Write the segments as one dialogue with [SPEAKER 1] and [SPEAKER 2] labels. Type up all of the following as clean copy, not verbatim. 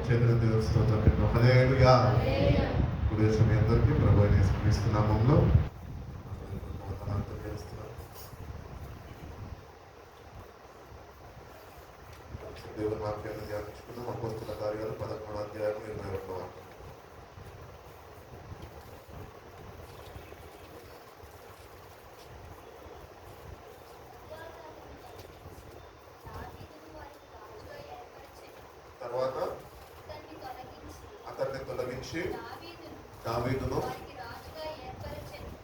[SPEAKER 1] చేతుల దేవుని స్తోత్రం. హల్లెలూయా. ఉదయం మీ అందరికీ ప్రభు అయిన యేసుక్రీస్తు నామములో వందనాలు తెలుస్తున్నాను. దేవుని వాక్యాన్ని ధ్యానించుకున్నాం. అపోస్తల కార్యాలు 11వ అధ్యాయం 21వ వాక్యం. తర్వాత అతన్ని తొలగించి దావీదును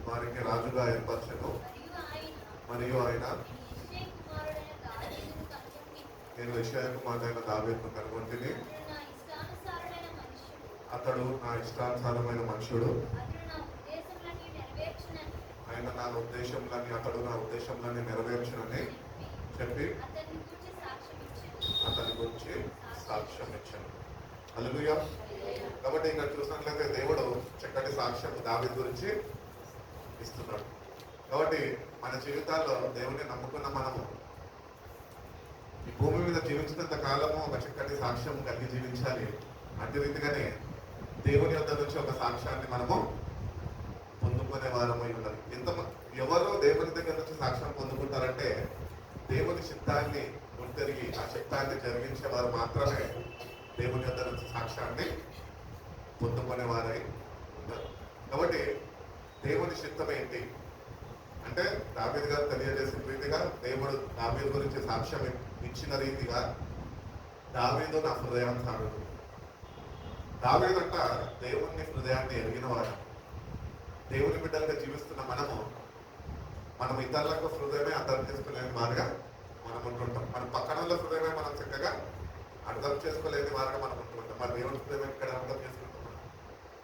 [SPEAKER 1] వారికి రాజుగా ఏర్పరచెను. మరియు ఆయన నేను యెషయా కుమారుడైన దావీదును కనుగొంటిని. అతడు నా ఇష్టానుసారమైన మనుషుడు. అతడు నా ఉద్దేశంలోని నెరవేర్చునని చెప్పి అతని గురించి సాక్ష్యం ఇచ్చాను. హల్లెలూయా. కాబట్టి ఇక్కడ చూసినట్లయితే దేవుడు చక్కటి సాక్ష్యం దావీదు గురించి ఇస్తున్నాడు. కాబట్టి మన జీవితాల్లో దేవుని నమ్ముకున్న మనము ఈ భూమి మీద జీవించినంత కాలము ఒక చక్కటి సాక్ష్యం కలిగి జీవించాలి. అదే రీతిగానే దేవుని వద్ద నుంచి ఒక సాక్ష్యాన్ని మనము పొందుకునే వారమై ఉండాలి. ఎవరు దేవుని దగ్గర నుంచి సాక్ష్యం పొందుకుంటారంటే దేవుని చిత్తాన్ని గుర్తెరిగి ఆ చిత్తాన్ని జరిగించే వారు మాత్రమే దేవుని వద్ద నుంచి సాక్ష్యాన్ని పొందుకునే వారై ఉంటారు. కాబట్టి దేవుని చిత్తం ఏంటి అంటే దావీదు గారు తెలియజేసిన రీతిగా దేవుడు దావీదు గురించి సాక్ష్యం ఇచ్చిన రీతిగా దావీదు నా హృదయానుసారుడు. దావీదు అంట దేవుని హృదయాన్ని ఎరిగిన వాడు. దేవుని బిడ్డలుగా జీవిస్తున్న మనం ఇతరులకు హృదయమే అర్థం చేసుకోలేని వారుగా మనం ఉంటుంటాం. మన పక్కన వాళ్ళ హృదయమే మనం చక్కగా అర్థం చేసుకోలేని వారుగా మనం ఉంటుంటాం. మన దేవుని హృదయం ఇక్కడ అర్థం చేసుకుంటున్నాం.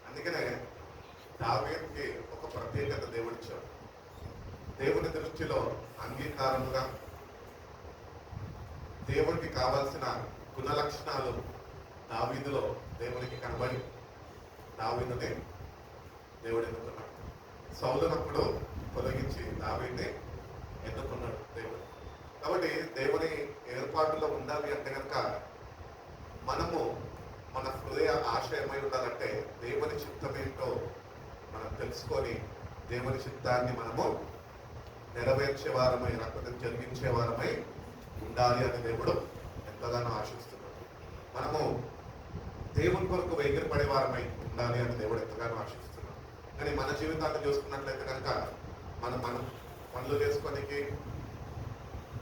[SPEAKER 1] అందుకనే దావీదుకి ఒక ప్రత్యేకత దేవుడిచ్చాడు. దేవుని దృష్టిలో అంగీకారముగా దేవుడికి కావాల్సిన గుణ లక్షణాలు దావీదులో దేవునికి కనబడి దావీదుని దేవుడు ఎన్నుకున్నాడు. సౌలునప్పుడు తొలగించి దావీదుని ఎన్నుకున్నాడు దేవుడు. కాబట్టి దేవుని ఏర్పాటులో ఉండాలి అంటే కనుక మనము మన హృదయ ఆశయమై ఉండాలంటే దేవుని చిత్తం ఏంటో మనం తెలుసుకొని దేవుని చిత్తాన్ని మనము నెరవేర్చే వారమై లేకపోతే జరిగించే వారమై ఉండాలి అని దేవుడు ఎంతగానో ఆశిస్తున్నాడు. మనము దేవుని కొరకు వేగిరపడే వారమై ఉండాలి అని దేవుడు ఎంతగానో ఆశిస్తున్నాడు. కానీ మన జీవితాన్ని చూసుకున్నట్లయితే కనుక మనం పనులు చేసుకోనికి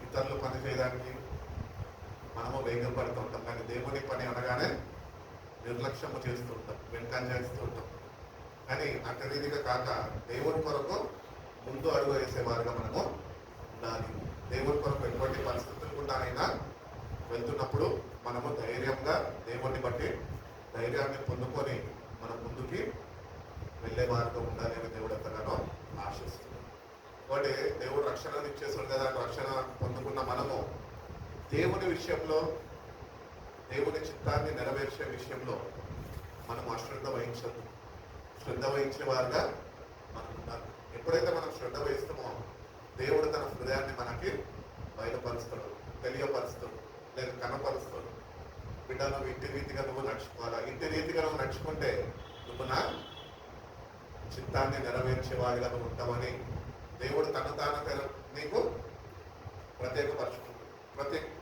[SPEAKER 1] ఇతరులు పని చేయడానికి మనము వేగిరపడుతూ ఉంటాం. కానీ దేవుని పని అనగానే నిర్లక్ష్యము చేస్తూ ఉంటాం, వెనుకంజ చేస్తూ ఉంటాం. కానీ అట్టి రీతిగా కాక దేవుని కొరకు ముందు అడుగు వేసేవారుగా మనము ఉండాలి. దేవుని కొరకు ఎటువంటి పరిస్థితులు గుండానైనా వెళ్తున్నప్పుడు మనము ధైర్యంగా దేవుణ్ణి బట్టి ధైర్యాన్ని పొందుకొని మనం ముందుకి వెళ్ళే వారితో ఉండాలి అని దేవుడు ఎంతగానో ఆశిస్తున్నాడు. కాబట్టి దేవుడు రక్షణను ఇచ్చేసాడు కదా. రక్షణ పొందుకున్న మనము దేవుని విషయంలో దేవుని చిత్తాన్ని నెరవేర్చే విషయంలో మనం అశ్రద్ధ వహించద్దు. శ్రద్ధ వహించే వారుగా మనం ఉండాలి. ఎప్పుడైతే మనం శ్రద్ధ వహిస్తామో దేవుడు తన హృదయాన్ని మనకి బయలుపరుస్తాడు, తెలియపరుస్తాడు, లేదా కనపరుస్తాడు. బిడ్డ నువ్వు ఇంటి రీతిగా నువ్వు నడుచుకోవాలా. ఇంటి రీతిగా నువ్వు నడుచుకుంటే నువ్వు నా చిత్తాన్ని నెరవేర్చేవాడిగా నువ్వు ఉంటామని దేవుడు తాను నీకు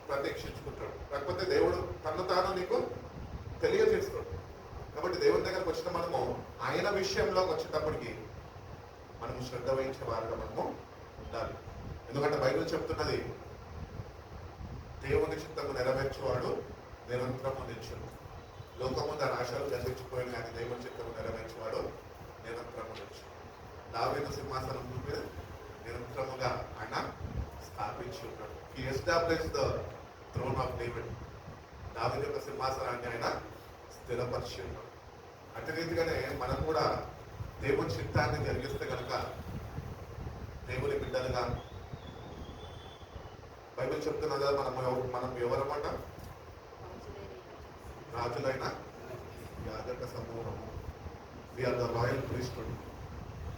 [SPEAKER 1] ప్రత్యక్షించుకుంటాడు. కాకపోతే దేవుడు తాను నీకు తెలియజేస్తాడు. కాబట్టి దేవుని దగ్గరకు వచ్చిన మనము ఆయన విషయంలోకి వచ్చేటప్పటికి మనము శ్రద్ధ వహించే వారుగా మనము ఉండాలి. ఎందుకంటే బైబిల్ చెప్తున్నది దేవుని చిత్తము నెరవేర్చేవాడు నిరంతరము నిల్చును. లోకము దాని ఆశలు గర్వించిపోయిన కానీ దేవుని చిత్తము నెరవేర్చేవాడు నిరంతరము నిల్చును. దావీదు సింహాసనం మీద నిరంతరముగా ఆయన స్థాపించి ఉన్నాడు. He established the throne of David. దావీదు యొక్క సింహాసనాన్ని ఆయన స్థిరపరిచి ఉన్నాడు. అట్టి రీతిగానే మనం కూడా దేవుని చిత్తాన్ని జరిగిస్తే కనుక దేవుని బిడ్డలుగా బైబిల్ చెప్తున్నా కదా మనం ఎవరమాట రాజులైన యాజక సమూహము. We are the royal priesthood.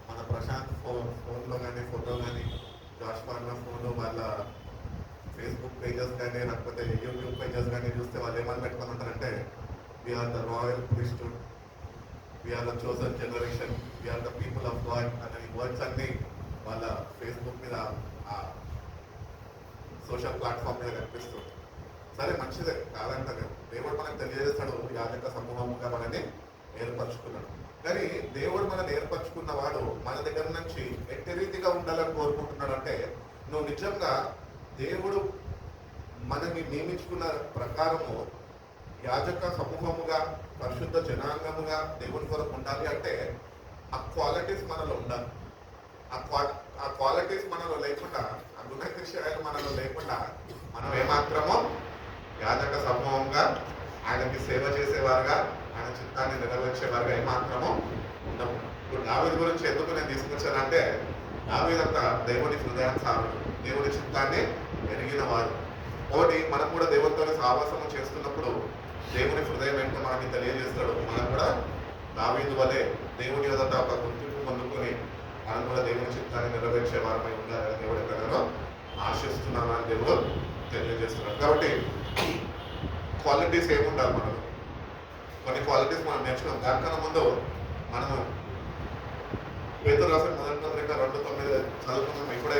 [SPEAKER 1] మన ప్రశాంత్ ఫోన్లో కానీ ఫోటో కానీ జాష్వాన్న ఫోన్లో వాళ్ళ ఫేస్బుక్ పేజెస్ కానీ లేకపోతే యూట్యూబ్ పేజెస్ కానీ చూస్తే వాళ్ళు ఏమని పెట్టుకోమంటారంటే we're the royal priesthood, we're the chosen generation, we're the people of God అనే వర్డ్స్ అన్ని వాళ్ళ ఫేస్బుక్ మీద, ఆ సోషల్ ప్లాట్ఫామ్ మీద కనిపిస్తుంది. సరే, మంచిదే, కాదంట దేవుడు మనకు తెలియజేస్తాడు, యాజక సమూహముగా మనని ఏర్పరచుకున్నాడు. కానీ దేవుడు మనల్ని ఏర్పరచుకున్న వాడు మన దగ్గర నుంచి ఎట్టి రీతిగా ఉండాలని కోరుకుంటున్నాడు అంటే, నువ్వు నిజంగా దేవుడు మనల్ని నియమించుకున్న ప్రకారము యాజక సమూహముగా, పరిశుద్ధ జనాంగముగా దేవుని కొరకు ఉండాలి అంటే ఆ క్వాలిటీస్ మనలో ఉండాలి. ఆ క్వాలిటీస్ మనలో లేకుండా, ఆ గుణవిషయాలు మనలో లేకుండా మనం ఏమాత్రమో యాజక సమూహంగా, ఆయనకి సేవ చేసేవారుగా, ఆయన చిత్తాన్ని నెరవేర్చేవారుగా ఏమాత్రమో ఉండవు. ఇప్పుడు దావీదు గురించి ఎందుకు నేను తీసుకొచ్చానంటే, దావీదంతా దేవుని హృదయానుసారుడు, దేవుని చిత్తాన్ని ఎరిగిన వాడు. ఒకటి, మనం కూడా దేవునితో సావాసము చేస్తున్నప్పుడు దేవుని హృదయం ఏంటో మనకి తెలియజేస్తాడు. మనం కూడా దావీదు వలె దేవుని ఎదుట ఒక గుర్తింపు పొందుకొని మనం కూడా దేవుని చిత్తాన్ని నెరవేర్చే వారమై ఉండాలని దేవుడి ఎక్కడో ఆశిస్తున్నానని దేవుడు తెలియజేస్తున్నాడు. కాబట్టి క్వాలిటీస్ ఏముండాలి మనకు? కొన్ని క్వాలిటీస్ మనం నేర్చుకున్నాం. దానికన్నా ముందు మనము పేతురు రాసిన మొదటి పత్రిక 2:9 చదువుకున్నాం. ఇప్పుడే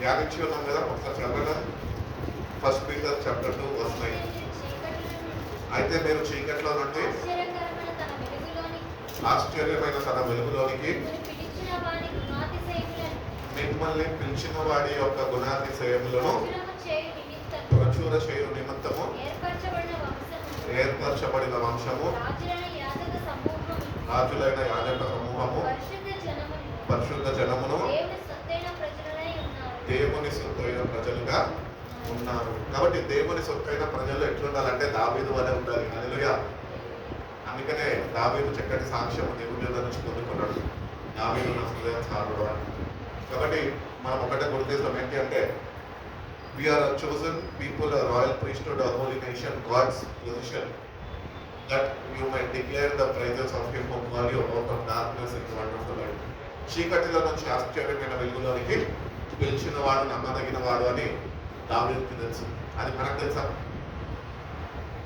[SPEAKER 1] ధ్యానించి ఉన్నాం కదా, ఒకసారి చదవగా. First Peter chapter 2:9. అయితే మీరు చీకట్లో నుండి ఆశ్చర్యమైన తన వెలుగులోనికి మిమ్మల్ని పిలిచిన వాడి యొక్క గుణాతిశయములను ప్రచుర చేయు నిమిత్తము ఏర్పరచబడిన వంశము, రాజులైన యాజక సమూహము, పరిశుద్ధ జనమును, దేవుని సొత్తైన ప్రజలుగా ఉన్నారు. కాబట్టి దేవుని సొత్తైన ప్రజలు ఎట్లుండాలంటే దావీదు వలె ఉండాలి. హల్లెలూయా. అందుకనే దావీదు చక్కటి సాక్ష్యం దేవుని నుంచి పొందుకున్నాడు, దావీదు నా హృదయానుసారుడు అని. కాబట్టి మనం ఒకటే గుర్తిస్తాం ఏంటి అంటే, we are a chosen people, a royal priesthood, a holy nation, God's position, that you may declare the praises of him who called you out of darkness into wonderful light. చీకటిలో నుంచి ఆశ్చర్యమైన వెలుగులోనికి పిలిచిన వాడు నమ్మదగిన వాడు అని దావీదుకి తెలుసు. అది మనకు తెలుసా?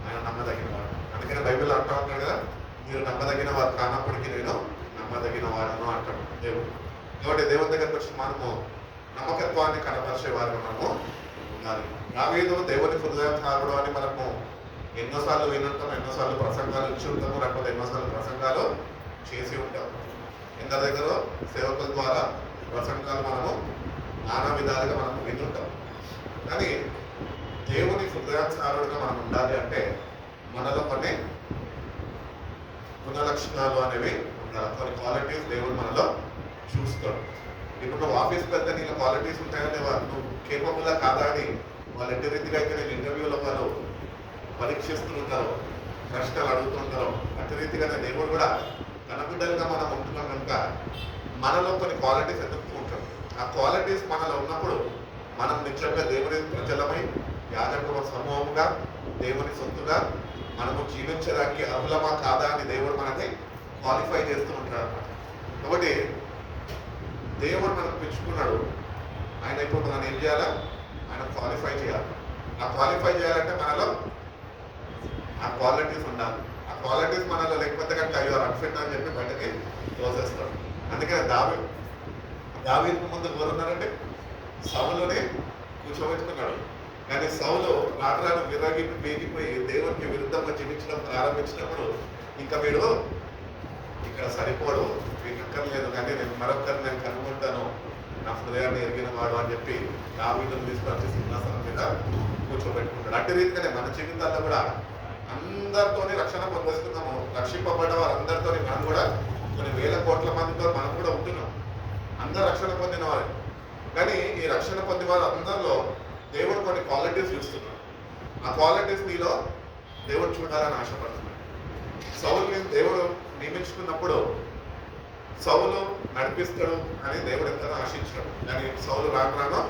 [SPEAKER 1] ఆయన నమ్మదగిన వాడు. అందుకనే బైబిల్లో అంటూ ఉంటాడు కదా, మీరు నమ్మదగిన వారు కానప్పటికీ నేను నమ్మదగిన వాడను అంటాడు దేవుడు. కాబట్టి దేవుని దగ్గరకు వచ్చి మనము నమ్మకత్వాన్ని కనపరిచే వారు మనము ఉండాలి. దావీదు దేవుని హృదయానుసారుడు అని మనము ఎన్నోసార్లు వినుంటాం, ఎన్నోసార్లు ప్రసంగాలు ఇచ్చి ఉంటాము, లేకపోతే ఎన్నోసార్లు ప్రసంగాలు చేసి ఉంటాము. ఎందరి దగ్గర సేవకుల ద్వారా ప్రసంగాలు మనము నానా విధాలుగా మనము వినుంటాం. కానీ దేవుని హృదయానుసారుడుగా మనం ఉండాలి అంటే మనలో కొన్ని గుణ లక్షణాలు అనేవి ఉండాలి. కొన్ని క్వాలిటీస్ దేవుడు మనలో చూస్తాడు. ఇప్పుడు నువ్వు ఆఫీస్కి వెళ్తే నీకు క్వాలిటీస్ ఉంటాయో లేవా, నువ్వు కేపబుల్లా కాదా అని వాళ్ళు ఎట్టి రీతిగా అయితే నేను ఇంటర్వ్యూలో వాళ్ళు పరీక్షిస్తుంటారో, ప్రశ్నలు అడుగుతుంటారో, అట్టి రీతిగానే దేవుడు కూడా తన బిడ్డలుగా మనం ఉంటున్నాం కనుక మనలో కొన్ని క్వాలిటీస్ ఎదుగుతూ ఉంటాం. ఆ క్వాలిటీస్ మనలో ఉన్నప్పుడు మనం నిజంగా దేవుని ప్రజలమై యాజక సమూహంగా, దేవుని సొత్తుగా మనము జీవించడానికి అర్హులమా కాదా అని దేవుడు మనని క్వాలిఫై చేస్తూ ఉంటాడు అన్నమాట. కాబట్టి దేవుడు మనకు పెంచుకున్నాడు. ఆయన ఇప్పుడు మనం ఏం చేయాలా? ఆయన క్వాలిఫై చేయాలి. ఆ క్వాలిఫై చేయాలంటే మనలో ఆ క్వాలిటీస్ ఉండాలి. ఆ క్వాలిటీస్ మనలో లేకపోతే కనుక అయ్యో అన్ఫిట్ అని చెప్పి బయటకి తోసేస్తాడు. అందుకని దావీదుకు ముందు ఎవరున్నారంటే సౌలుని కూర్చోబెట్టుకున్నాడు. కానీ సౌలు రాను వేగిపోయి దేవునికి విరుద్ధంగా జీవించడం ప్రారంభించినప్పుడు ఇంకా వీడు ఇక్కడ సరిపోడు, మీకు అక్కర్లేదు, కానీ నేను మరొకరిని నేను కనుగొంటాను, నా హృదయాన్ని ఎరిగిన వాడు అని చెప్పి దావీదును తీసుకొచ్చి సింహాసనం మీద కూర్చోబెట్టుకుంటాడు. అట్టి రీతిగానే మన జీవితాల్లో కూడా అందరితోని రక్షణ పొందేస్తున్నాము. రక్షింపబడ్డ వారందరితో మనం కూడా కొన్ని వేల కోట్ల మందితో మనం కూడా ఉంటున్నాం. అందరు రక్షణ పొందిన వారు. కానీ ఈ రక్షణ పొందిన వారు అందరిలో దేవుడు కొన్ని క్వాలిటీస్ చూస్తున్నాడు. ఆ క్వాలిటీస్ నీలో దేవుడు చూడాలని ఆశపడుతున్నాడు. సౌలుని దేవుడు నియమించుకున్నప్పుడు సౌలు నడిపిస్తాడు అని దేవుడు ఎంతగా ఆశించాడు. కానీ సౌలు రాను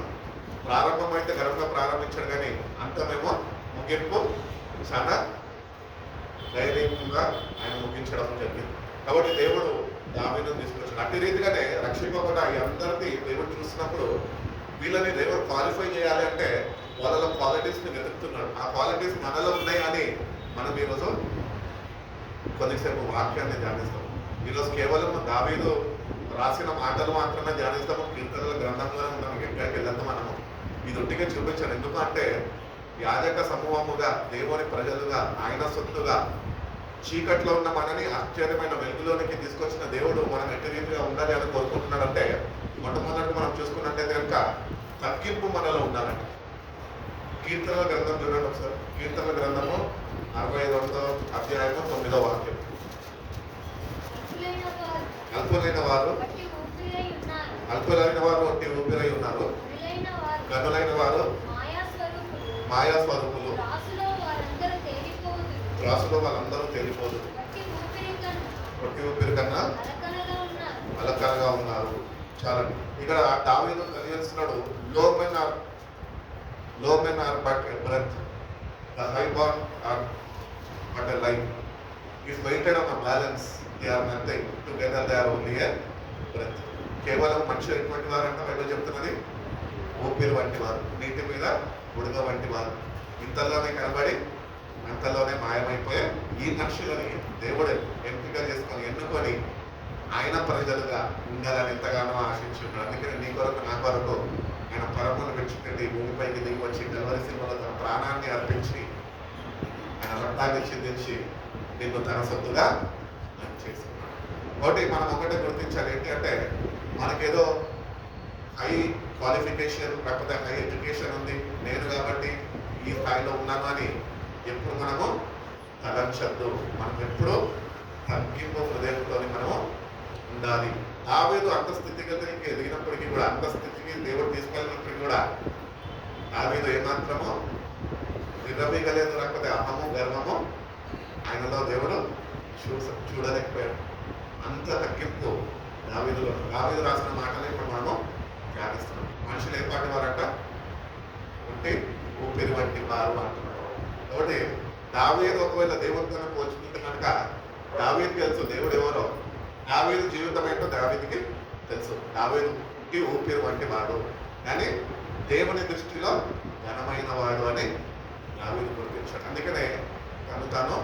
[SPEAKER 1] ప్రారంభం అయితే గర్వంగా ప్రారంభించాడు, కానీ అంతమేమో ముగింపు చాలా ధైర్యంగా ఆయన ముగించడం జరిగింది. కాబట్టి దేవుడు దావీదును తీసుకొచ్చాడు. అట్టి రీతిగానే రక్షింపబడ్డ ఈ అందరినీ దేవుడు చూసినప్పుడు వీళ్ళని దేవుడు క్వాలిఫై చేయాలి అంటే వాళ్ళలో క్వాలిటీస్ని వెతుకుతున్నాడు. ఆ క్వాలిటీస్ మనలో ఉన్నాయి అని మనం ఈరోజు కొద్దిసేపు వాక్యాన్ని ధ్యానిస్తాం. ఈరోజు కేవలం దావీదు రాసిన మాటలు మాత్రమే ధ్యానిస్తాము. కీర్తనల గ్రంథంలోనే ఉన్నాము. ఎక్కడికి వెళ్ళద్దు మనము. ఇది ఒట్టిగా చూపించాను. ఎందుకంటే యాజక సమూహముగా, దేవుని ప్రజలుగా, ఆయన సొత్తుగా చీకట్లో ఉన్న మనని ఆశ్చర్యమైన వెలుగులోనికి తీసుకొచ్చిన దేవుడు మనం ఎట్టి రీతిగా ఉండాలి అని కోరుకుంటున్నాడంటే, మొట్టమొదటి మనం చూసుకున్నట్టయితే కనుక తగ్గింపు మనలో ఉండాలండి. కీర్తనల గ్రంథం చూడండి ఒకసారి. కీర్తనల గ్రంథము 65వ అధ్యాయము 9వ వాక్యం. అల్పులైన వారు ఒట్టి ఊపిరై ఉన్నారు, గనులైన వారు మాయా స్వరూపులు, త్రాసులో వాళ్ళందరూ తేలిపోదు, ఒట్టి ఊపిరి కన్నా అలకరగా ఉన్నారు. చాలండి. ఇక్కడ దావీదు తెలియజేస్తున్నాడు, low men are but a breath, the highborn are but a life. If weighted on a balance, they are nothing. Together they are only a breath. కేవలం మనిషి ఎటువంటి వారు అంటే బైబిల్ చెప్తున్నది, ఊపిరి వంటి వారు, నీటి మీద బుడగ వంటి వారు. ఇంతలోనే కనబడి అంతలోనే మాయమైపోయే ఈ మనుషులని దేవుడు ఎంపిక చేసుకొని ఎన్నుకొని ఆయన ప్రజలుగా ఉండాలని ఎంతగానో ఆశించున్నాడు. అందుకని నీ కొరకు నా కొరకు ఆయన పరమును విడిచిపెట్టి భూమిపైకి దిగి వచ్చి కల్వరి శిలువలో తన ప్రాణాన్ని అర్పించి ఆయన రక్తాన్ని చిందించి నిన్ను తన సొత్తుగా చేసుకున్నాడు. ఒకటి మనం ఒకటే గుర్తించాలి, ఏంటి అంటే మనకేదో హై క్వాలిఫికేషన్ లేకపోతే హై ఎడ్యుకేషన్ ఉంది, నేను కాబట్టి ఈ స్థాయిలో ఉన్నాను అని ఎప్పుడు మనము తలంచద్దు. మనం ఎప్పుడు తగ్గింపు హృదయంతో మనము ఉండాలి. దావీదు అంత స్థితిగతికి ఎదిగినప్పటికీ కూడా, అంత స్థితికి దేవుడు తీసుకెళ్ళినప్పటికీ కూడా దావీదు ఏమాత్రమో విరవీగలేదు, లేకపోతే అహము గర్వము ఆయనలో దేవుడు చూడలేకపోయాడు. అంత తగ్గింపు దావీదు రాసిన మాటలు ఇప్పుడు మనము ధ్యానిస్తున్నాం. మనుషులు ఏ పాటి వారంట, ఉంటే ఊపిరి వంటి వారు అంటున్నారు. కాబట్టి దావీదు ఒకవేళ దేవుడితో పోల్చుకుంటే కనుక దావీదుకి తెలుసు దేవుడు ఎవరో, దావీదు జీవితం ఏంటో దావీదుకి తెలుసు. దావీదుకి ఊపిరి వంటి వాడు, కానీ దేవుని దృష్టిలో ఘనమైన వాడు అని దావీదు గుర్తించాడు. అందుకనే తాను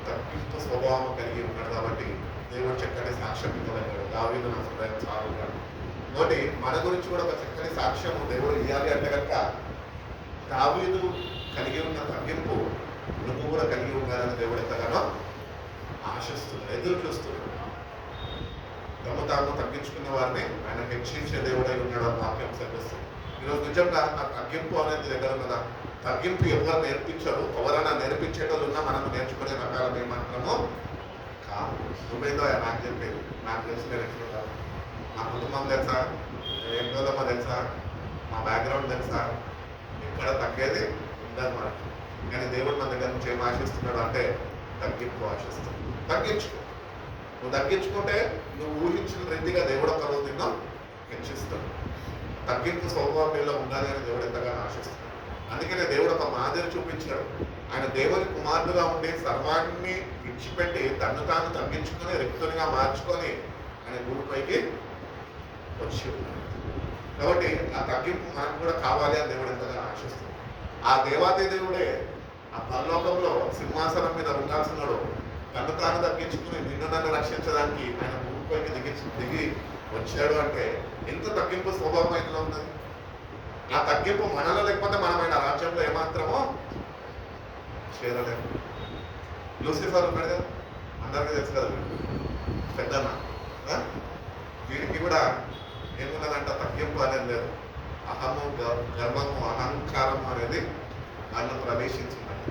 [SPEAKER 1] తగ్గింపు స్వభావం కలిగి ఉన్నాడు కాబట్టి దేవుడు చక్కని సాక్ష్యం ఇవ్వగలిగాడు. దావీదు నా హృదయం చాలుగాడు. కాబట్టి మన గురించి కూడా ఒక చక్కని సాక్ష్యం దేవుడు ఇవ్వాలి అంటే కనుక దావీదు కలిగి ఉన్న తగ్గింపు నువ్వు కూడా కలిగి ఉండాలని దేవుడు ఎంతగానో ఆశిస్తున్నాడు, ఎదురు చూస్తున్నాడు. తాము తగ్గించుకున్న వారిని ఆయన హెచ్చించే దేవుడై ఉన్నాడు అని వాక్యం సెలవిస్తుంది. ఈరోజు నిజంగా ఆ తగ్గింపు అనేది దగ్గర ఉన్నదా? తగ్గింపు ఎవరు నేర్పించరు. ఎవరైనా నేర్పించేటోళ్ళు ఉన్నా మనం నేర్చుకునే రకాలు ఏమాత్రమో కాదు. నువ్వేందో నాకు చెప్పేది, నాకు తెలిసి నేను ఎట్లుంటాను, నా కుటుంబం తెలుసా, ఏం రోజమ్మా తెలుసా, మా బ్యాక్గ్రౌండ్ తెలుసా, ఎక్కడ తగ్గేది ఉండదు మనకి. కానీ దేవుడు మన దగ్గర నుంచి ఏం ఆశిస్తున్నాడు అంటే తగ్గింపు ఆశిస్తాడు. తగ్గించుకో. నువ్వు తగ్గించుకుంటే నువ్వు ఊహించిన రీతిగా దేవుడు ఒక రోజు నిన్ను హెచ్చిస్తాడు. తగ్గింపు స్వభావంలో ఉండాలి అని దేవుడు ఎంతగానో ఆశిస్తున్నాడు. అందుకనే దేవుడు ఒక మాదిరి చూపించాడు. ఆయన దేవుని కుమారుడుగా ఉండి సర్వాన్ని విడిచిపెట్టి తను తాను తగ్గించుకొని రిక్తునిగా మార్చుకొని ఆయన భూమిపైకి వచ్చి ఉన్నాడు. కాబట్టి ఆ తగ్గింపు మనకు కూడా కావాలి అని దేవుడు ఎంతగానో ఆశిస్తున్నాడు. ఆ దేవాది దేవుడే ఆ పరలోకంలో సింహాసనం మీద ఉండాల్సినాడు. తను తాను తగ్గించుకుని నిన్ను నన్ను రక్షించడానికి ఆయన భూమిపైకి దిగి వచ్చాడు అంటే ఎంత తగ్గింపు స్వభావం ఆయనలో ఉన్నది. ఆ తగ్గింపు మనలో లేకపోతే మనం ఆయన రాజ్యంలో ఏమాత్రమో చేరలేము. లూసిఫర్ ఉన్నాడు కదా, అందరికీ తెలుసు కదా, పెద్దన్న. వీడికి కూడా ఏమున్నదంట, తగ్గింపు అనేది లేదు. అహము గర్వము అహంకారము అనేది వాళ్ళు ప్రవేశించిందంట.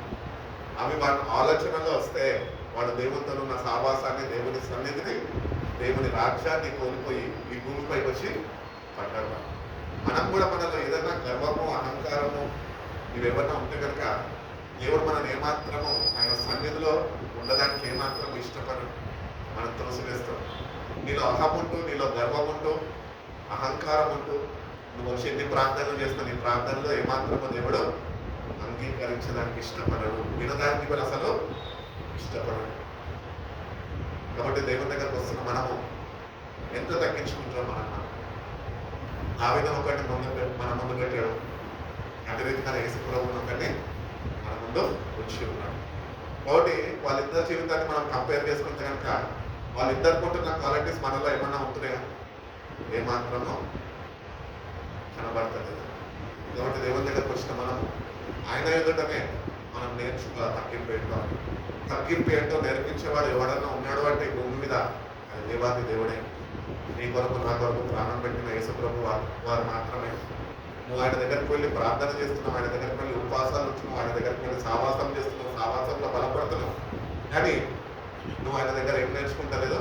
[SPEAKER 1] అవి వాళ్ళ ఆలోచనలో వస్తే వాడు దేవునితో ఉన్న సావాసాన్ని, దేవుని సన్నిధిని, దేవుని రాజ్యాన్ని కోల్పోయి ఈ భూమిపైకి వచ్చి పడ్డాడు. మనం కూడా మనలో ఏదైనా గర్వము అహంకారము ఇవేమన్నా ఉంటే కనుక దేవుడు మనల్ని ఏమాత్రము ఆయన సన్నిధిలో ఉండడానికి ఏమాత్రం ఇష్టపడడు. మనం త్రోసివేస్తాం. నీలో అహం ఉంటూ, నీలో గర్వం ఉంటూ, అహంకారం ఉంటూ నువ్వు వచ్చి ఎన్ని ప్రార్థనలు చేస్తావు, నీ ప్రార్థనలో ఏమాత్రమో దేవుడు అంగీకరించడానికి ఇష్టపడడు, వినడానికి కూడా అసలు ఇష్టపడడు. కాబట్టి దేవుని దగ్గరకు వస్తున్న మనము ఎంత తగ్గించుకుంటాం మనం. ఆ విధంగా ఒకటి మన ముందు పెట్టాడు. అదే రీతిగా యేసు ప్రభువును ఒకటి మన ముందు వచ్చి ఉన్నాడు. కాబట్టి వాళ్ళిద్దరి జీవితాన్ని మనం కంపేర్ చేసుకుంటే కనుక వాళ్ళిద్దరికి ఉంటున్న క్వాలిటీస్ మనలో ఏమన్నా ఉంటున్నాయా? ఏమాత్రమో కనబడుతుంది. కాబట్టి దేవుని దగ్గరకు వచ్చిన మనం ఆయన ఎదుటనే మనం నేర్చుకోవాలి తగ్గింపు ఏంటో. తగ్గింపు ఏంటో నేర్పించేవాడు ఎవడన్నా ఉన్నాడు అంటే ఈ భూమి మీద అది దేవాది దేవుడే. నీ కొరకు నా కొరకు ప్రాణం పెట్టిన యేసుప్రభు వారు మాత్రమే. నువ్వు ఆయన దగ్గరికి వెళ్ళి ప్రార్థన చేస్తున్నావు, ఆయన దగ్గరికి వెళ్ళి ఉపవాసాలు వచ్చినావు, ఆయన దగ్గరికి వెళ్ళి సావాసం చేస్తున్నావు, సావాసంలో బలపడుతున్నావు. కానీ నువ్వు ఆయన దగ్గర ఏం నేర్చుకుంటలేదో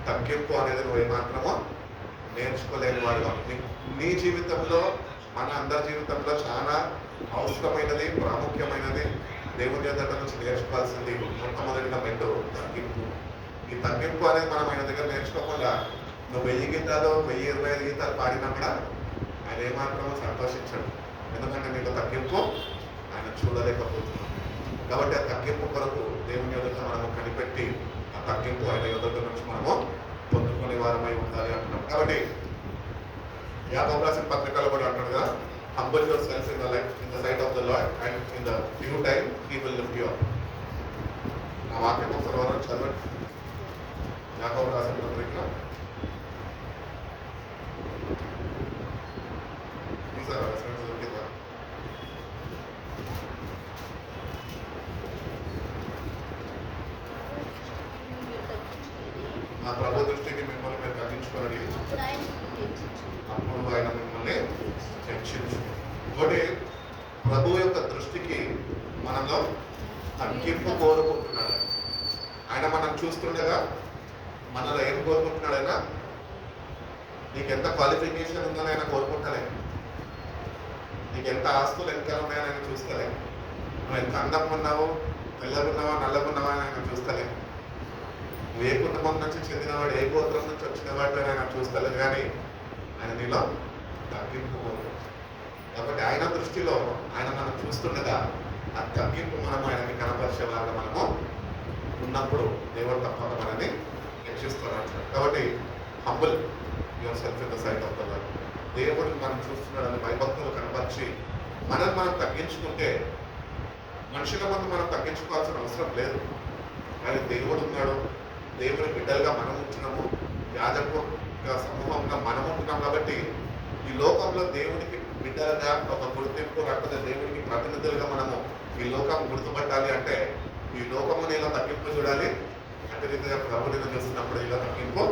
[SPEAKER 1] తగ్గింపు అనేది నువ్వు ఏమాత్రమో నేర్చుకోలేని వాడుగా. నీ జీవితంలో మన అందరి జీవితంలో చాలా అవసరమైనది, ప్రాముఖ్యమైనది దేవుని దగ్గర నుంచి నేర్చుకోవాల్సింది మొట్టమొదటిగా మెండు తగ్గింపు. ఈ తగ్గింపు అనేది మనం ఆయన దగ్గర నేర్చుకోకుండా నువ్వు 1000 గీతాలు 1025 గీతాలు పాడినా కూడా ఆయన ఏమాత్రమో సంతోషించాడు. ఎందుకంటే నీకు తగ్గింపు ఆయన చూడలేకపోతున్నాం. కాబట్టి ఆ తగ్గింపు కొరకు దేవుని ఎదుట మనము కనిపెట్టి ఆ తగ్గింపు ఆయన ఎదుట నుంచి మనము పొందుకునే వారమై ఉండాలి అంటున్నాం. కాబట్టి యాకోబు రాసిన పత్రికలో కూడా అంటాడు కదా, humble yourself in the sight of the Lord and in the due time he will lift you up. ఆ వాక్యం ఒకసారి వరకు చదవండి. యాకోబు రాసిన పత్రిక ఆ ప్రభు దృష్టికి మిమ్మల్ని మీరు తగ్గించుకోండి, అప్పుడు ఆయన మిమ్మల్ని హెచ్చించు. ఒకటి ప్రభు యొక్క దృష్టికి మనలో తగ్గింపు కోరుకుంటున్నాడు. ఆయన మనం చూస్తుండగా మనలో ఏం కోరుకుంటున్నాడైనా నీకు ఎంత క్వాలిఫికేషన్ ఉందని ఆయన కోరుకుంటలే, నీకు ఎంత ఆస్తులు ఎంత ఉన్నాయని ఆయన చూస్తలే, నువ్వు ఎంత అందంగా ఉన్నావు, తెల్లగున్నావా నల్లగున్నావా అని ఆయన చూస్తలే, నువ్వు ఏ కుటుంబం నుంచి చెందినవాడు, ఏ గోత్రం నుంచి వచ్చినవాడు అని ఆయన చూస్తలేదు. కానీ ఆయన నీలో తగ్గింపు కోరుకుంటాడు. కాబట్టి ఆయన దృష్టిలో ఆయన మనం చూస్తుండగా ఆ తగ్గింపు మనము ఆయనకి కనపరిచేలాగా మనము ఉన్నప్పుడు దేవుడు తప్పక మనని హెచ్చిస్తున్నాడు. కాబట్టి humble yourself in the sight of the Lord. దేవుడిని మనం చూస్తున్నాడని భయభక్తులు కనపరిచి మనం తగ్గించుకుంటే మనుషుల ముందు మనం తగ్గించుకోవాల్సిన అవసరం లేదు. కానీ దేవుడు ఉన్నాడు, దేవుని బిడ్డలుగా మనం ఉంటున్నాము, యాజక సమూహంగా మనం ఉంటున్నాం. కాబట్టి ఈ లోకంలో దేవునికి బిడ్డలుగా ఒక గుర్తింపు, లేకపోతే దేవునికి ప్రతినిధులుగా మనము ఈ లోకం గుర్తుపట్టాలి అంటే ఈ లోకముని ఇలా తగ్గింపు చూడాలి. అదే రీతిగా ప్రభుని చూస్తున్నప్పుడు ఇలా తగ్గింపు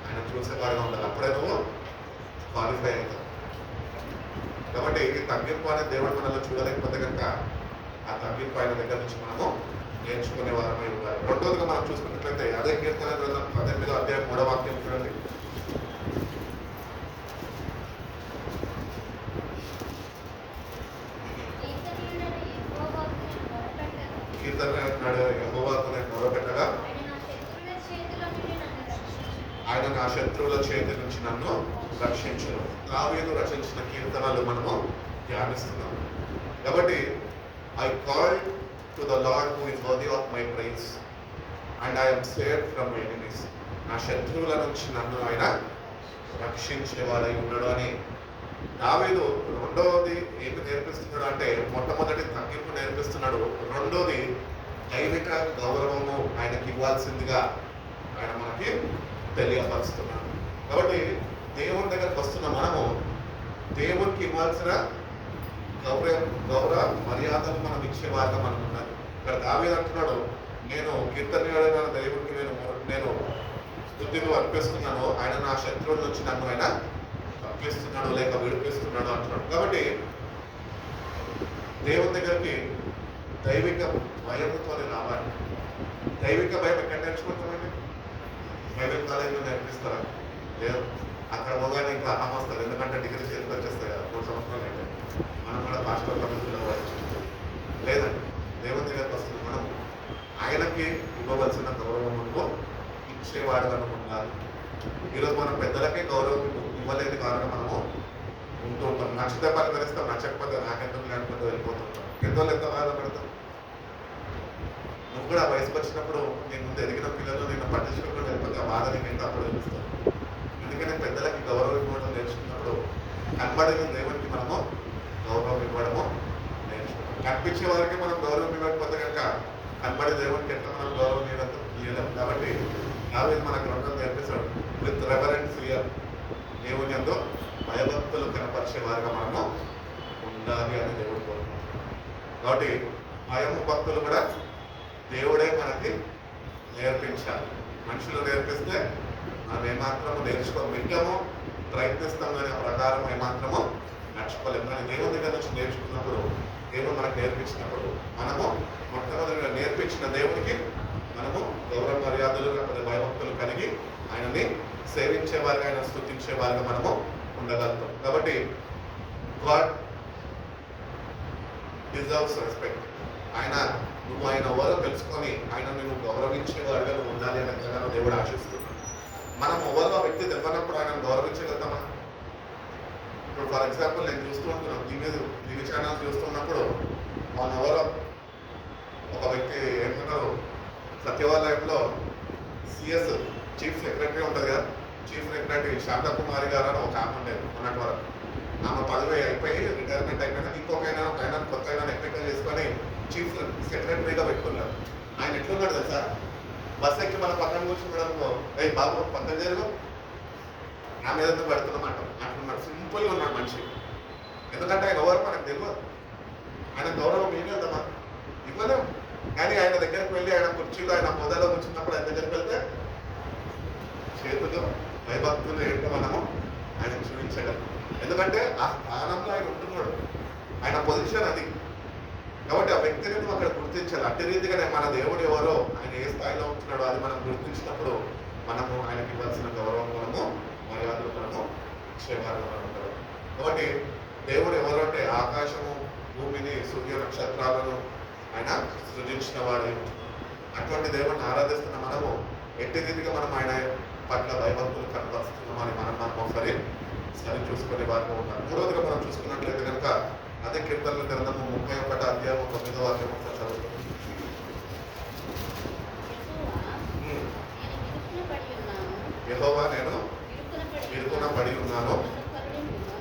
[SPEAKER 1] ఆయన చూసేవాడుగా ఉండాలి. అప్పుడే నువ్వు క్వాలిఫై అవుతావు. కాబట్టి ఈ తగ్గింపు అనేది దేవుడు మనలో చూడలేకపోతే కనుక ఆ తగ్గింపు ఆయన దగ్గర నుంచి మనము నేర్చుకునే వారమై ఉండాలి. రెండోదిగా మనం చూసుకున్నట్లయితే అదే కీర్తన గ్రంథం 18వ అధ్యాయం 3వ వాక్యం చూడండి. కీర్తన అంటున్నాడు, యెహోవాకు నేను మొరపెట్టగా ఆయన నా శత్రువుల చేతి నుంచి నన్ను రక్షించును. దావీదు రచించిన కీర్తనలు మనము ధ్యానిస్తున్నాం. కాబట్టి I called to the Lord who is worthy of my praise and I am saved from my enemies. నా శత్రువుల నుంచి నన్ను ఆయన రక్షించేవాడై ఉన్నాడు అని దావీదు రెండవది ఏమి నేర్పిస్తున్నాడు అంటే మొట్టమొదటి తగ్గింపు నేర్పిస్తున్నాడు. రెండోది దైవిక గౌరవము ఆయనకి ఇవ్వాల్సిందిగా ఆయన మనకి తెలియపరుస్తున్నాడు. కాబట్టి దేవుని దగ్గరకు వస్తున్న మనము దేవునికి ఇవ్వాల్సిన గౌరవ మర్యాదలు మనం ఇచ్చేవారుగా మనం ఉండాలి. ఇక్కడ దావీదు అంటున్నాడు, నేను కీర్తనీయుడైన దేవుడికి నేను స్తుతిని అర్పిస్తున్నాను, ఆయన నా శత్రువుల నుంచి నన్ను ఆయన తప్పిస్తున్నాడు లేక విడిపిస్తున్నాడు అంటున్నాడు. కాబట్టి దేవుని దగ్గరికి దైవిక భయంతో రావాలి. దైవిక భయం ఎక్కడ నేర్చుకుంటామండి? బైబిల్ కాలేజీలో నేర్పిస్తారా? లేదు. అక్కడ పోగానే ఇంకా అహమస్తారు. ఎందుకంటే డిగ్రీ చేతికి వచ్చేస్తాయి కదా, 3 సంవత్సరాలు అయితే మనం కూడా పాస్టర్ కమిటీలో లేదండి. దేవుని దగ్గరకు వస్తుంది మనం ఆయనకి ఇవ్వవలసిన గౌరవము ఇచ్చేవాడుగా ఉండాలి. ఈరోజు మనం పెద్దలకే గౌరవం ఇవ్వలేని కారణం మనము ఉంటూ ఉంటాం. నచ్చితే పలకరిస్తాం, నచ్చకపోతే నాకెందుకు లేకపోతే వెళ్ళిపోతుంటాం. పెద్దోళ్ళు ఎంత బాధపడతాం. నువ్వు కూడా వయసుకు వచ్చినప్పుడు నీ ముందు ఎదిగిన పిల్లలు నిన్ను పట్టించుకుంటూ వెళ్ళిపోతే ఆ బాధ నీకు ఎంత అప్పుడు తెలుస్తాం. అందుకని పెద్దలకి గౌరవం ఇవ్వడం నేర్చుకున్నప్పుడు కనబడిన దేవునికి మనము గౌరవం ఇవ్వడము నేర్చుకుంటాం. కనిపించే వారికి మనం గౌరవం ఇవ్వకపోతే కనుక కనబడే దేవుడికి ఎట్లా మనం గౌరవం ఇవ్వలేము. కాబట్టి దావీదు మన గ్రంథం నేర్పిస్తాడు, విత్ రెవరెన్స్ ఫియర్, దేవుని యందు భయభక్తులు కనపరిచే వారిగా మనము ఉండాలి అని దేవుడు కోరుకుంటున్నాడు. కాబట్టి భయము భక్తులు కూడా దేవుడే మనకి నేర్పించాలి. మనుషులు నేర్పిస్తే మనం ఏమాత్రము వింటాము, ప్రయత్నిస్తాం, కానీ ఆ ప్రకారం ఏమాత్రము నడుచుకోలేము. కానీ దేవుని దగ్గర నుంచి నేర్చుకున్నప్పుడు, దేవుడు మనకు నేర్పించినప్పుడు మనము మొట్టమొదటిగా నేర్పించిన దేవునికి మనము గౌరవ మర్యాదలు భయభక్తులు కలిగి ఆయనని సేవించేవారుగా, ఆయన స్తుతించేవారుగా మనము ఉండగలుగుతాం. కాబట్టి గాడ్ డిజర్వ్స్ రెస్పెక్ట్. నువ్వు ఆయన ఎవరో తెలుసుకొని ఆయన నువ్వు గౌరవించేవాడుగా నువ్వు ఉండాలి అని ఎంతగానో దేవుడు ఆశిస్తున్నాడు. మనం ఎవరో వ్యక్తి తెలియనప్పుడు ఆయన గౌరవించగలుగుతామా? ఇప్పుడు ఫర్ ఎగ్జాంపుల్ నేను చూస్తూ ఉంటున్నాను, టీవీ ఛానల్స్ చూస్తున్నప్పుడు మన ఎవరో ఒక వ్యక్తి ఏమన్నారు, సత్యవాలయంలో సిఎస్ చీఫ్ సెక్రటరీ ఉంటుంది కదా, చీఫ్ సెక్రటరీ శాంతకుమారి గారు అని ఒక ఆమె ఉండేది మొన్నటి వరకు. ఆమె పదవి అయిపోయి రిటైర్మెంట్ అయిపోయినా ఇంకొకైనా కొత్త ఎన్నిక చేసుకొని చీఫ్ సెక్రటరీగా పెట్టుకున్నారు. ఆయన ఎట్లున్నాడు తెలుసా, బస్ ఎక్కి మన పక్కన కూర్చున్నాడు, ఏ బాబు పక్కన జరుగు, నా మీద పడుతున్నమాట అట్లున్నాడు. సింపుల్గా ఉన్నాడు మనిషి. ఎందుకంటే ఆయన ఎవరు మనకు తెలియదు, ఆయన గౌరవం ఇవ్వలేదమ్మా, ఇవ్వలేము. కానీ ఆయన దగ్గరికి వెళ్ళి ఆయన కుర్చీలో ఆయన పొదలో కూర్చున్నప్పుడు ఆయన దగ్గరికి వెళ్తే చేతులు భయభక్తులు ఏంటో మనము ఆయన చూపించగలం. ఎందుకంటే ఆ స్థానంలో ఆయన ఉంటున్నాడు, ఆయన పొజిషన్ అది. కాబట్టి ఆ వ్యక్తిని నువ్వు అక్కడ గుర్తించాలి. అట్టి రీతిగానే మన దేవుడు ఎవరో, ఆయన ఏ స్థాయిలో ఉంటున్నాడో అది మనం గుర్తించినప్పుడు మనము ఆయనకి ఇవ్వాల్సిన గౌరవం మనము మర్యాదలు మనము ఇచ్చేవారు ఉంటారు. కాబట్టి దేవుడు ఎవరు అంటే ఆకాశము, భూమిని, సూర్య నక్షత్రాలను ఆయన సృజించిన వాడు. అటువంటి దేవుడిని ఆరాధిస్తున్న మనము ఎట్టి రీతిగా మనం ఆయన పట్ల భయభక్తులు కనపరుస్తున్నామని మనం ఒకసారి సరి చూసుకునే వారు ఉన్నారు. మూడవదిగా మనం చూసుకున్నట్లయితే కనుక అదే కీర్తనల గ్రంథము 31వ అధ్యాయం 9వ వాక్యం చదువుతుంది. యెహోవా నేను ఇరుకున పడి ఉన్నాను,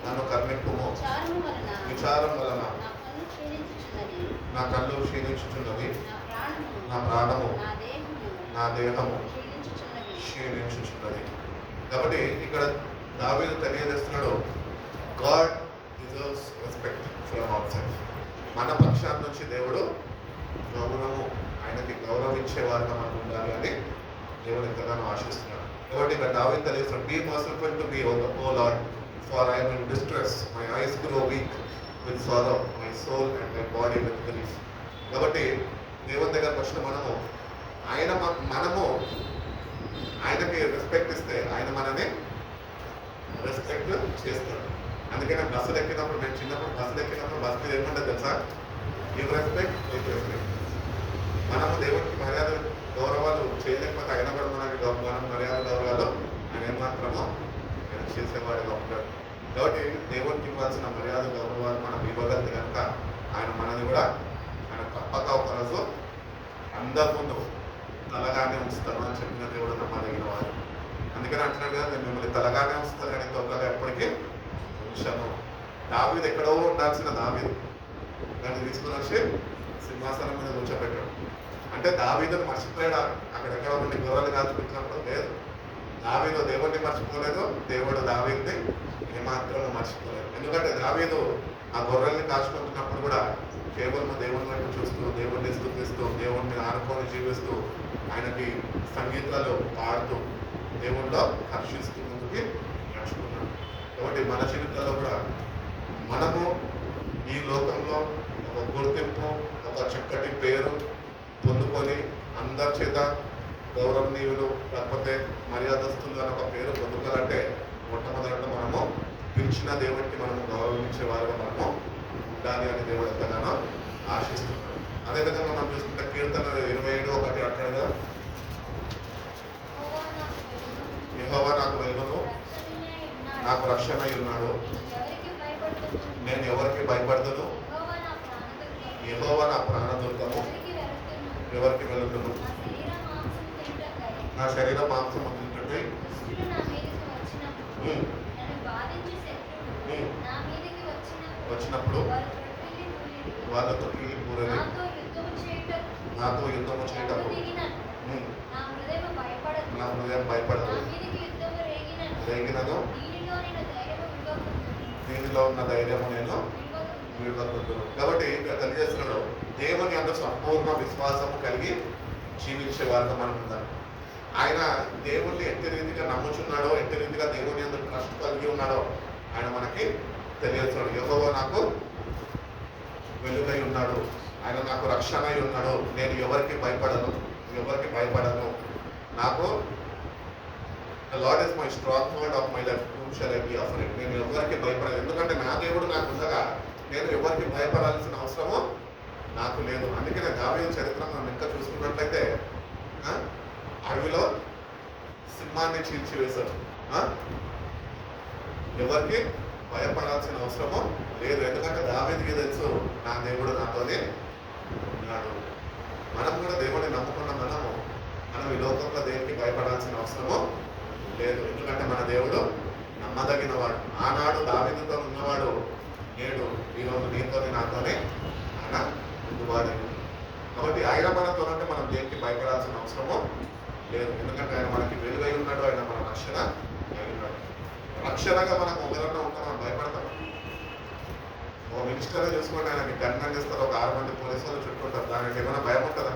[SPEAKER 1] నన్ను కరుణింపుము, విచారం వలన నా కళ్ళు క్షీణించుచున్నది, నా ప్రాణము నా దేహము క్షీణించుచున్నది. కాబట్టి ఇక్కడ దావీదు తెలియజేస్తున్నాడు, God deserves respect from out side. మన పక్షాల నుంచి దేవుడు గౌరవము, ఆయనకి గౌరవించేవారుగా మనం ఉండాలి అని దేవుడు ఎంతగానో ఆశిస్తున్నాడు. కాబట్టి ఇక్కడ దావీదు తెలియజేస్తున్నాడు, be merciful to me O Lord, for I am in distress, my eyes grow weak with sorrow, my soul and my body with grief. కాబట్టి దేవుని దగ్గరకు వచ్చిన మనము ఆయనకి రెస్పెక్ట్ ఇస్తే ఆయన మనని రెస్పెక్ట్ చేస్తాడు. అందుకని బస్సులు ఎక్కినప్పుడు, మేము చిన్నప్పుడు బస్సులు ఎక్కినప్పుడు బస్సు మీద ఏమంటే తెలుసా, గివ్ రెస్పెక్ట్, టేక్ రెస్పెక్ట్. మనము దేవుడికి మర్యాద గౌరవాలు చేయలేకపోతే ఆయన కూడా మనం మర్యాద గౌరవాలు ఆయన ఏమాత్రమో ఆయన చేసేవాడిగా ఉంటాడు. కాబట్టి దేవుడికి ఇవ్వాల్సిన మర్యాద గౌరవాలు మనం ఇవ్వగలిగితే కనుక ఆయన మనది కూడా ఆయన తప్పక ఒక రోజు అందరి ముందు తలగానే ఉంచుతాను అని చెప్పిన దేవుడు నమ్మదగిన వారు. అందుకని అంటున్నాడు కదా, నేను మిమ్మల్ని తలగానే ఉంచుతాను కానీ తొక్కగా ఎప్పటికీ ఉంచాను. దావీదు ఎక్కడో ఉండాల్సిన దావీదు దాన్ని తీసుకుని వచ్చి సింహాసనం మీద కూర్చోబెట్టాడు. అంటే దావీదుని మర్చిపోయాడు, అక్కడెక్కడ నుండి గొర్రెలు కాల్చుకుంటున్నప్పుడు లేదు. దావీదు దేవుడిని మర్చిపోలేదు, దేవుడు దావీదుని ఏమాత్రం మర్చిపోలేదు. ఎందుకంటే దావీదు ఆ గొర్రెల్ని కాల్చుకుంటున్నప్పుడు కూడా కేవలం దేవుని వైపు చూస్తూ, దేవుడిని స్తుతిస్తూ, దేవుడిని ఆనుకొని జీవిస్తూ, ఆయనకి సంగీతాలు పాడుతూ, దేవుడిలో హర్షిస్తూ ముందుకి నడుచుకున్నాడు. కాబట్టి మన జీవితంలో కూడా మనము ఈ లోకంలో ఒక గుర్తింపు, ఒక చక్కటి పేరు పొందుకొని అందరి చేత గౌరవనీయులు లేకపోతే మర్యాదస్తులు అని ఒక పేరు పొందుకోవాలంటే మొట్టమొదట మనము పిలిచిన దేవుడికి మనము గౌరవించే వారుగా మనము ఉండాలి అని దేవుడు ఎంతగానో ఆశిస్తున్నాడు. అదేవిధంగా మనం చూసుకుంటే కీర్తన 27:1 అంటాడుగా, యెహోవా నాకు వెలుగును, నాకు రక్షణ ఉన్నాడు, నేను ఎవరికి భయపడతాను, యెహోవా నా ప్రాణదుర్గము, ఎవరికి వెలుగును, నా శరీర మాంసం అందుతుంటే వచ్చినప్పుడు వాళ్ళతో కూరని నాతో యుద్ధము చేయటము నా హృదయం భయపడదు. రేగినను దీనిలో ఉన్న ధైర్యము నేను విడవకుంటున్నాను. కాబట్టి ఇక్కడ తెలియజేస్తున్నాడు, దేవుని అందు సంపూర్ణ విశ్వాసము కలిగి జీవించే వారిగా మనం ఉండాలి. ఆయన దేవుణ్ణి ఎట్టి రీతిగా నమ్ముచున్నాడో, ఎట్టి రీతిగా దేవుని అందు ట్రస్ట్ కలిగి ఉన్నాడో ఆయన మనకి తెలియజేస్తున్నాడు. యెహోవా నాకు వెలుగై ఉన్నాడు, ఆయన నాకు రక్షణ అయి ఉన్నాడు, నేను ఎవరికి భయపడను. నాకు lord is my strong hold of my life, whom shall I be afraid? నేను ఎవరికి భయపడను, ఎందుకంటే నా దేవుడు నాకు ఉండగా నేను ఎవరికి భయపడాల్సిన అవసరము నాకు లేదు. అందుకే నేను దావీదు చరిత్ర మనం ఇంకా చూసుకున్నట్లయితే అడవిలో సింహాన్ని చీల్చివేశాడు. ఎవరికి భయపడాల్సిన అవసరము లేదు, ఎందుకంటే దావీదుకి తెలుసు నా దేవుడు నాతోనే ఉన్నాడు. మనం కూడా దేవుడిని నమ్ముకున్న మనం ఈ లోకంలో దేనికి భయపడాల్సిన అవసరము లేదు, ఎందుకంటే మన దేవుడు నమ్మదగిన వాడు. ఆనాడు దావీదుతో ఉన్నవాడు నేడు ఈరోజు నీతోనే నాతోనే ఆయన ముందువాడు. కాబట్టి ఆయన మనతో అంటే మనం దేనికి భయపడాల్సిన అవసరము లేదు, ఎందుకంటే ఆయన మనకి వెలుగై ఉన్నాడు, ఆయన మన రక్షణ అయి ఉన్నాడు. రక్షణగా మనకు ఒకరన్నా ఉంటే మనం భయపడతాం. ఒక మినిస్టర్గా చూసుకోండి, ఆయనకి గన్ అందిస్తారు, ఒక 6 మంది పోలీసు వాళ్ళు చుట్టుకుంటారు, దానికి ఏమైనా భయం ఉంటుందా?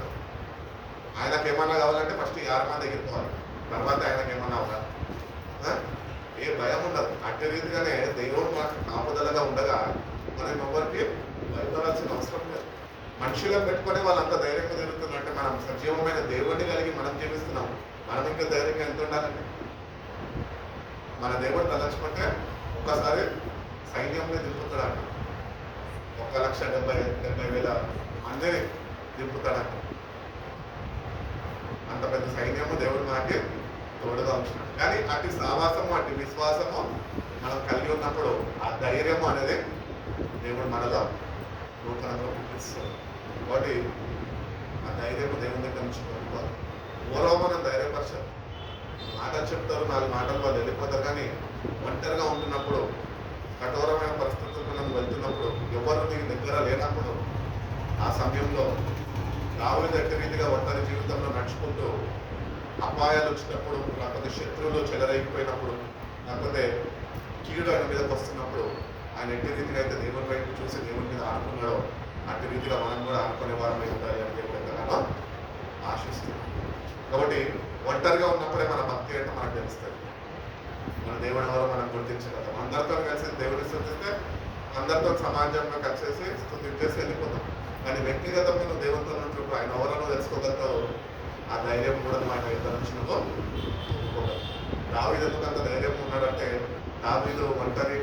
[SPEAKER 1] ఆయనకి ఏమన్నా కావాలంటే ఫస్ట్ ఈ 6 మంది ఎగిరిపోవాలి, తర్వాత ఆయనకి ఏమన్నా అవ్వాలి. ఏ భయం ఉండదు. అట్టి రీతిగానే దేవుడు మనకు కాపుదలగా ఉండగా మనం ఎవరికి భయపడాల్సిన అవసరం లేదు. మనుషులను పెట్టుకొని వాళ్ళంతా ధైర్యంగా తిరుగుతున్నట్టే మనం సజీవమైన దేవుడిని కలిగి మనం జీవిస్తున్నాం. మనం ఇంకా ధైర్యంగా ఎంత ఉండాలంటే మన దేవుడు తలచుకుంటే ఒక్కసారి సైన్యంని దింపుతాడంట, 1,70,000 మందిని దింపుతాడంట. అంత పెద్ద సైన్యము దేవుడు మనకి తోడుగా ఉంటున్నాడు. కానీ అటు సావాసము, అటు విశ్వాసము మనం కలిగి ఉన్నప్పుడు ఆ ధైర్యము అనేది దేవుడు మనలో నూతనంగా పుట్టిస్తుంది. కాబట్టి ఆ ధైర్యము దేవుని దగ్గర నుంచి పొందుకోవాలి. ఓరో మనం ధైర్యపరచాలి. మాటలు చెప్తారు, 4 మాటలు వాళ్ళు వెళ్ళిపోతారు, కానీ ఒంటరిగా ఉంటున్నప్పుడు, కఠోరమైన పరిస్థితులకు మనం వెళ్తున్నప్పుడు, ఎవరు నీ దగ్గర లేనప్పుడు, ఆ సమయంలో దావీదు ఎట్టి రీతిగా ఒంటరి జీవితంలో నడుచుకుంటూ అపాయాలు వచ్చినప్పుడు, లేకపోతే శత్రువులు చెలరైపోయినప్పుడు, లేకపోతే కీడు ఆయన మీదకి వస్తున్నప్పుడు ఆయన ఎట్టి రీతిగా అయితే దేవుని వైపు చూసి దేవుని మీద ఆడుకున్నాడో అట్టి రీతిగా మనం కూడా ఆడుకునే వారమై ఉండాలి అని దేవుడు ఎంతగానో ఆశిస్తున్నాం. కాబట్టి ఒంటరిగా ఉన్నప్పుడే మన భక్తి అంటే మనకు తెలుస్తుంది, మన దేవుడి ఎవరో మనం గుర్తించగలం. అందరితో కలిసి దేవుడిని స్థుతిస్తే, అందరితో సమాజంలో కలిసేసి స్థుతించేసి వెళ్ళిపోతాం. కానీ వ్యక్తిగతంగా నువ్వు దేవునితో ఉన్నప్పుడు ఆయన ఎవరో తెలుసుకోగలుగుతావు. ఆ ధైర్యం కూడా మన ఇద్దరు నుంచినో దావీదు ఎందుకు అంత ధైర్యం ఉన్నాడంటే, దావీదు ఒంటరి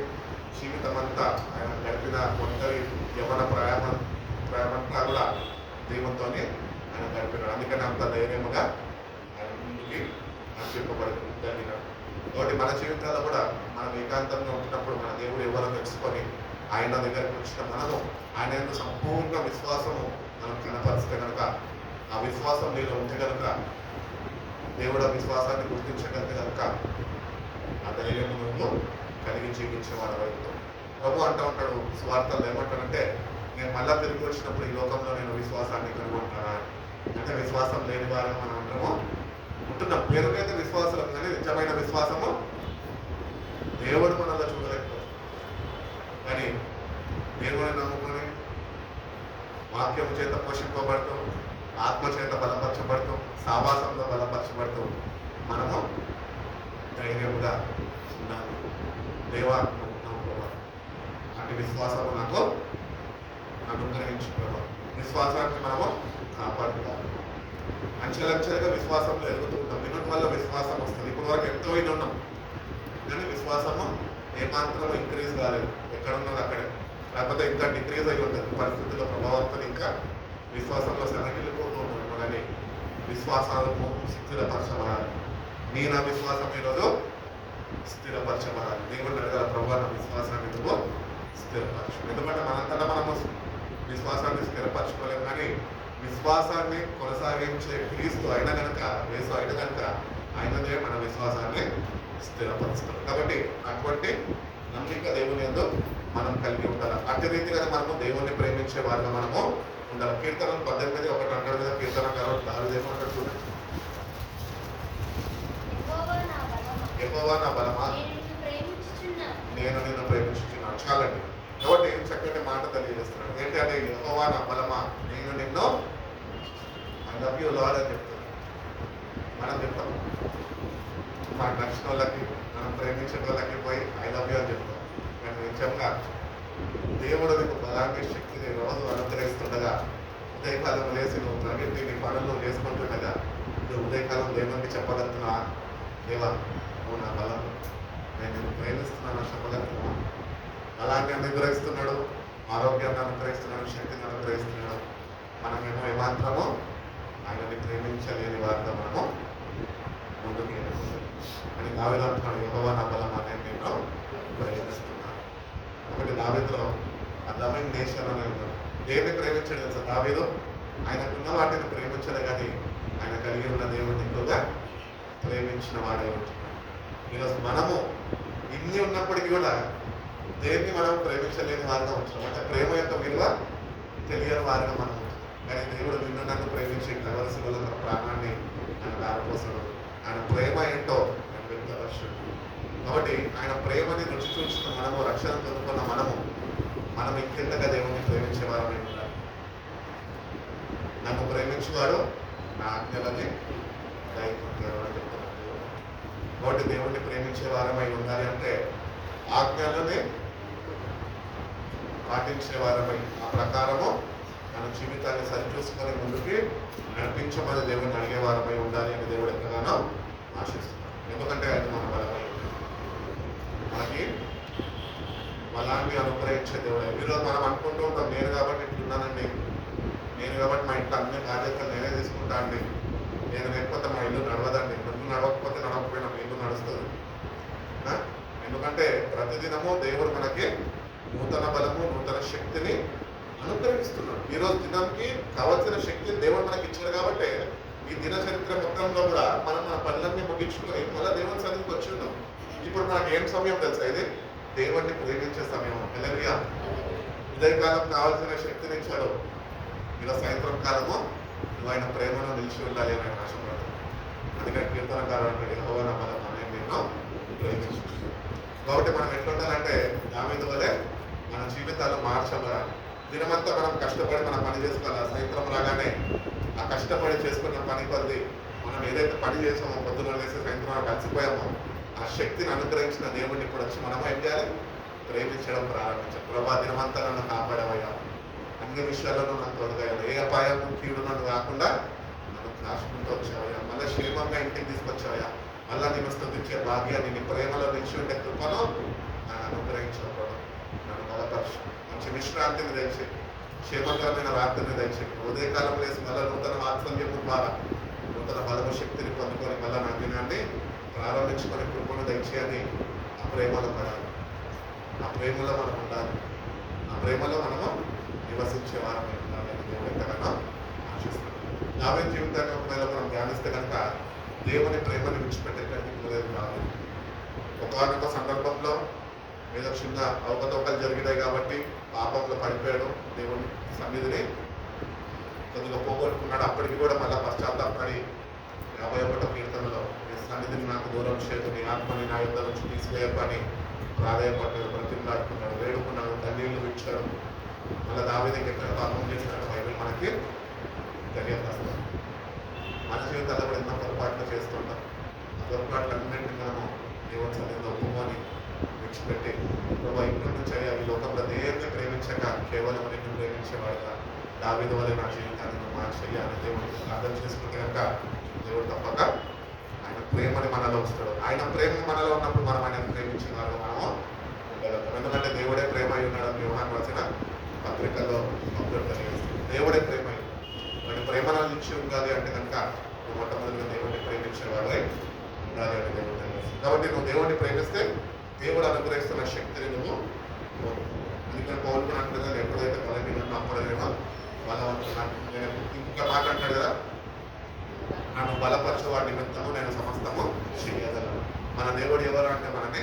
[SPEAKER 1] జీవితం అంతా ఆయన గడిపిన ఒంటరి యవన ప్రయాణంతా కూడా దేవునితోనే ఆయన గడిపినాడు. అందుకని అంత ధైర్యముగా ఆయన ముందుకి నడిపింపబడినాడు. కాబట్టి మన జీవితాల్లో కూడా మనం ఏకాంతంగా ఉంటున్నప్పుడు మన దేవుడు ఎవరో తెలుసుకొని ఆయన దగ్గరికి వచ్చిన మనము ఆయన సంపూర్ణ విశ్వాసము మనం కనపరిస్తే కనుక, ఆ విశ్వాసం నీలో ఉంటే కనుక, దేవుడు ఆ విశ్వాసాన్ని గుర్తించగలిగితే కనుక ఆ ధైర్యం నువ్వు కలిగి జీవించేవాడు వైపు. ప్రభు అంటూ ఉంటాడు స్వార్థాలు ఏమంటాడంటే, నేను మళ్ళా తిరిగి వచ్చినప్పుడు ఈ లోకంలో నేను విశ్వాసాన్ని కనుగొంటానా అంటే, విశ్వాసం లేని వారు మనం అందరము ఉంటున్నాం. పేరుకైతే విశ్వాసం, కానీ నిజమైన విశ్వాసము దేవుడు మనలో చూడలేకపోతుంది. కానీ దేవుని నమ్ముకొని వాక్యము చేత పోషింపబడుతూ, ఆత్మ చేత బలపరచబడుతూ, సావాసంలో బలపరచబడుతూ మనము ధైర్యముగా ఉండాలి. దేవా అటు విశ్వాసము నాకు అనుగ్రహించుకోవాలి. విశ్వాసాన్ని మనము కాపాడుకోవాలి. అంచెలంచెలుగా విశ్వాసంలో ఎదుగుతుంటాం. వినడం వల్ల విశ్వాసం వస్తుంది. ఇప్పుడు వరకు ఎంతో ఇది ఉన్నాం, కానీ విశ్వాసము ఏమాత్రం ఇంక్రీజ్ కాలేదు. ఎక్కడ ఉన్నది అక్కడే, లేకపోతే ఇంకా డిక్రీజ్ అయి ఉంటుంది. పరిస్థితుల ప్రభావంతో ఇంకా విశ్వాసంలో సనగిలిపోతూ ఉంటాం. కానీ విశ్వాసాలను స్థిరపరచబడాలి. నీ నా విశ్వాసం ఈరోజు స్థిరపరచబడాలి. దేవుడు అడగాల, ప్రభు నా విశ్వాసాన్ని ఎందుకు స్థిరపరచు. ఎందుకంటే మనంతటా మనము విశ్వాసాన్ని స్థిరపరచుకోలేము, కానీ విశ్వాసాన్ని కొనసాగించే క్రీస్తు అయిన కనుక, యేసు అయిన కనుక ఆయనదే మన విశ్వాసాన్ని స్థిరపరుస్తారు. కాబట్టి అటువంటి నమ్మిక దేవుని యందు మనం కలిగి ఉండాలి. అట్టి రీతిగా మనము దేవుణ్ణి ప్రేమించే వారిగా మనము ఉండాలి. కీర్తనలు 18 ఒకటి అంటాడు కదా, కీర్తనకారుడు దావీదు ఏమంటాడు చూడండి. యెహోవా నా బలమా, నేను నిన్ను ప్రేమించుచున్నాను. చాలండి. కాబట్టి చక్కటి మాట తెలియజేస్తున్నాడు. ఏంటంటే యెహోవా నా బలమా, నేను నిన్ను ఐ లవ్ యూ లార్డ్ అని చెప్తాను. మనం చెప్తాం మాకు నచ్చిన వాళ్ళకి, మనం ప్రేమించిన వాళ్ళకి పోయి ఐ లవ్ యూ అని చెప్తాం. కానీ నిజంగా దేవుడు నీకు బలాన్ని శక్తిని రోజు అనుగ్రహిస్తుండగా, ఉదయకాలం లేచి నువ్వు ప్రగతి నీ పనులు చేసుకుంటుండగా నువ్వు ఉదయకాలం దేవునికి చెప్పగలుగుతున్నా, దేవా నువ్వు నా బలం, నేను నిన్ను ప్రేమిస్తున్నాను చెప్పగలుగుతున్నా. బలాన్ని అనుగ్రహిస్తున్నాడు, ఆరోగ్యాన్ని అనుగ్రహిస్తున్నాడు, శక్తిని అనుగ్రహిస్తున్నాడు. మనమేమో ఏమాత్రమో ఆయనని ప్రేమించలేని వారితో మనము ముందుకు వెళ్ళిపోతాం అని దావీదు అంటున్నాడు. యెహోవా నా బలం, నేను నిన్ను ప్రేమిస్తున్నాను. ఒకటి దావీదులో లవింగ్ నేషన్ అని ఉన్నాడు. దేవుని ప్రేమించాడు తెలుసా దావీదు. ఆయనకున్న వాటిని ప్రేమించాడు, కానీ ఆయన కలిగి ఉన్న దేవుడిని ఎక్కువగా ప్రేమించిన వాడే ఉంటున్నాడు. ఈరోజు మనము ఇన్ని ఉన్నప్పటికీ కూడా దేన్ని మనం ప్రేమించలేని వారిగా ఉంటున్నాం. అంటే ప్రేమ యొక్క విలువ తెలియని వారిగా మనం ఉంటున్నాం. కానీ దేవుడు నిన్ను నన్ను ప్రేమించి కలవలసిన తన ప్రాణాన్ని ఆయన దారిపోసాడు. ఆయన ప్రేమ ఏంటో ఆయన వ్యక్తపరుచాడు. కాబట్టి ఆయన ప్రేమని రుచి చూసిన మనము, రక్షణ పొందుకున్న మనం ఇంకెంతగా దేవుణ్ణి ప్రేమించేవారమై ఉండాలి. నన్ను ప్రేమించేవాడు నా ఆజ్ఞలని గాయకుంటాడు అని చెప్తున్నాడు దేవుడు. కాబట్టి దేవుణ్ణి ప్రేమించే వారమై ఉండాలి అంటే ఆజ్ఞలని పాటించే వారమై, ఆ ప్రకారము మన జీవితాన్ని సరిచూసుకొని ముందుకి నడిపించమని దేవుడిని అడిగేవారమై ఉండాలి అని దేవుడు ఎంతగానో ఆశిస్తున్నాడు. ఎందుకంటే ఆయన మన బలమై మనకి బలాన్ని అనుగ్రహించే దేవుడు. ఈరోజు మనం అనుకుంటూ ఉంటాం, నేను కాబట్టి ఇట్లున్నానండి, నేను కాబట్టి మా ఇంట్లో అన్ని బాధ్యతలు నేనే తీసుకుంటా అండి, నేను లేకపోతే మా ఇల్లు నడవదండి. ఇల్లు నడవకపోతే నడవకపోయినా మా ఇల్లు నడుస్తుంది. ఎందుకంటే ప్రతిదినము దేవుడు మనకి నూతన బలము, నూతన శక్తిని అనుగ్రహిస్తున్నాడు. ఈరోజు దినానికి కావలసిన శక్తిని దేవుడు మనకి ఇచ్చాడు. కాబట్టి ఈ దిన చరిత్ర మొత్తంలో కూడా మనం మన పనులన్నీ ముగించుకొని మళ్ళీ దేవుని సన్నిధికి వచ్చి ఉన్నాం. ఇప్పుడు మనకి ఏం సమయం తెలుసా? ఇది దేవుడిని ప్రేమించే సమయం. హల్లెలూయా. ఉదయకాలం కావాల్సిన శక్తిని ఇచ్చాడు. ఇలా సాయంత్రం కాలము నువ్వు ఆయన ప్రేమను నిలిచి ఉండాలి అని ఆయన ఆశపడతాడు. అందుకని కీర్తనకారుడు అంటాడు, యెహోవా నా బలం, నేను నిన్ను ప్రేమించు. కాబట్టి మనం ఎట్లుండాలంటే దావీదు వలె మన జీవితాలు మార్చబడాలి. దినమంతా మనం కష్టపడి మన పని చేసుకోవాలి. సాయంత్రం రాగానే ఆ కష్టపడి చేసుకున్న పని కొద్ది మనం ఏదైతే పని చేసామో, పొద్దున వేసి సాయంత్రం కలిసిపోయామో, ఆ శక్తిని అనుగ్రహించిన దేవుడిని ఇప్పుడు వచ్చి మనం ఏం చేయాలి? ప్రేమించడం ప్రారంభించాలి. ప్రభా దినమంతా నన్ను కాపాడవయ్యా, అన్ని విషయాలను నాకు తోడుగా, ఏ అపాయం కీడు నన్ను కాకుండా నన్ను కాసుకుంటూ వచ్చావయ్యా, మళ్ళీ క్షేమంగా ఇంటికి తీసుకొచ్చావయ్యా, మళ్ళా నేను స్తుతించే భాగ్యాన్ని, నీ ప్రేమలో నిలిచి ఉండే కృపను నన్ను అనుగ్రహించడం, నన్ను బలపరచు, మంచి విశ్రాంతిని తెచ్చి, క్షేమకరమైన రాత్రిని తెచ్చి, ఉదయకాలం వేసి మళ్ళీ నూతన వాత్సల్యము ద్వారా నూతన బలము శక్తిని పొందుకొని మళ్ళీ నా దినాన్ని ప్రారంభించుకొని కృపను దయచేయని ఆ ప్రేమలో పడాలి. ఆ ప్రేమలో మనం ఉండాలి. ఆ ప్రేమలో మనము నివసించే వారమై ఉండాలని దేవుడు ఎంతగానో ఆశిస్తున్నాం. దావీదు జీవితాన్ని ఒకవేళ మనం ధ్యానిస్తే కనుక దేవుని ప్రేమను విడిచిపెట్టేటట్టు లేదు. కాదు, ఒకనొక సందర్భంలో ఏదో చిన్న అవకతవకలు జరిగినాయి కాబట్టి పాపంలో పడిపోయాడు, దేవుని సన్నిధిని కొద్దిగా పోగొట్టుకున్నాడు. అప్పటికి కూడా మళ్ళీ పశ్చాత్తాపడి 51వ కీర్తనలో నీ సన్నిధిని నాకు దూరం చేయదు, నీ ఆత్మని నా యుద్ధ నుంచి తీసివేయపని ప్రాధాయపడ్డాడు, బ్రతిమలాడుకున్నాడు, వేడుకున్నాడు, కన్నీళ్లు విడిచాడు. మళ్ళీ దావీదుకి ఎక్కడ పాపం చేసినాడు బైబిల్ మనకి తెలియదు. మన జీవితాల్లో కూడా ఎన్నో పొరపాట్లు చేస్తుంటాం. ఆ పొరపాట్లన్నింటినీ మనము దేవుని సన్నిధిలో ఒప్పుకొని విడిచిపెట్టి, ప్రభా ఇప్పటి నుంచి ఈ లోకంలో దేన్ని ప్రేమించక కేవలం నిన్ను ప్రేమించేవాడుగా దావీదు వలె నా జీవితాన్ని మార్చేయాలని దేవుడు ప్రార్థన చేసుకుంటే కనుక దేవుడు తప్పక ఆయన ప్రేమని మనలో వస్తాడు. ఆయన ప్రేమ మనలో ఉన్నప్పుడు మనం ఆయన ప్రేమించిన వాళ్ళు మనము ఉండగలుగుతాం. ఎందుకంటే దేవుడే ప్రేమ అయి ఉన్నాడని యోహాను రాసిన పత్రికల్లో భక్తుడు తెలియజేస్తుంది. దేవుడే ప్రేమ అయి వాడి ప్రేమను నుంచి ఉండాలి అంటే కనుక నువ్వు మొట్టమొదటిగా దేవుడిని ప్రేమించేవాడే ఉండాలి అని దేవుడు తెలియజేస్తుంది. కాబట్టి నువ్వు దేవుడిని ప్రేమిస్తే దేవుడు అనుగ్రహిస్తున్న శక్తిని నువ్వు అందుకని పౌరుకున్నట్లుగా ఎప్పుడైతే బలహీనంగా అప్పుడేమో బలవంతున్నాను. నేను ఇంకా మాట అంటాడు కదా, నన్ను బలపరచువాడి నిమిత్తము నేను సమస్తము చేయగలను. మన దేవుడు ఎవరు అంటే మనని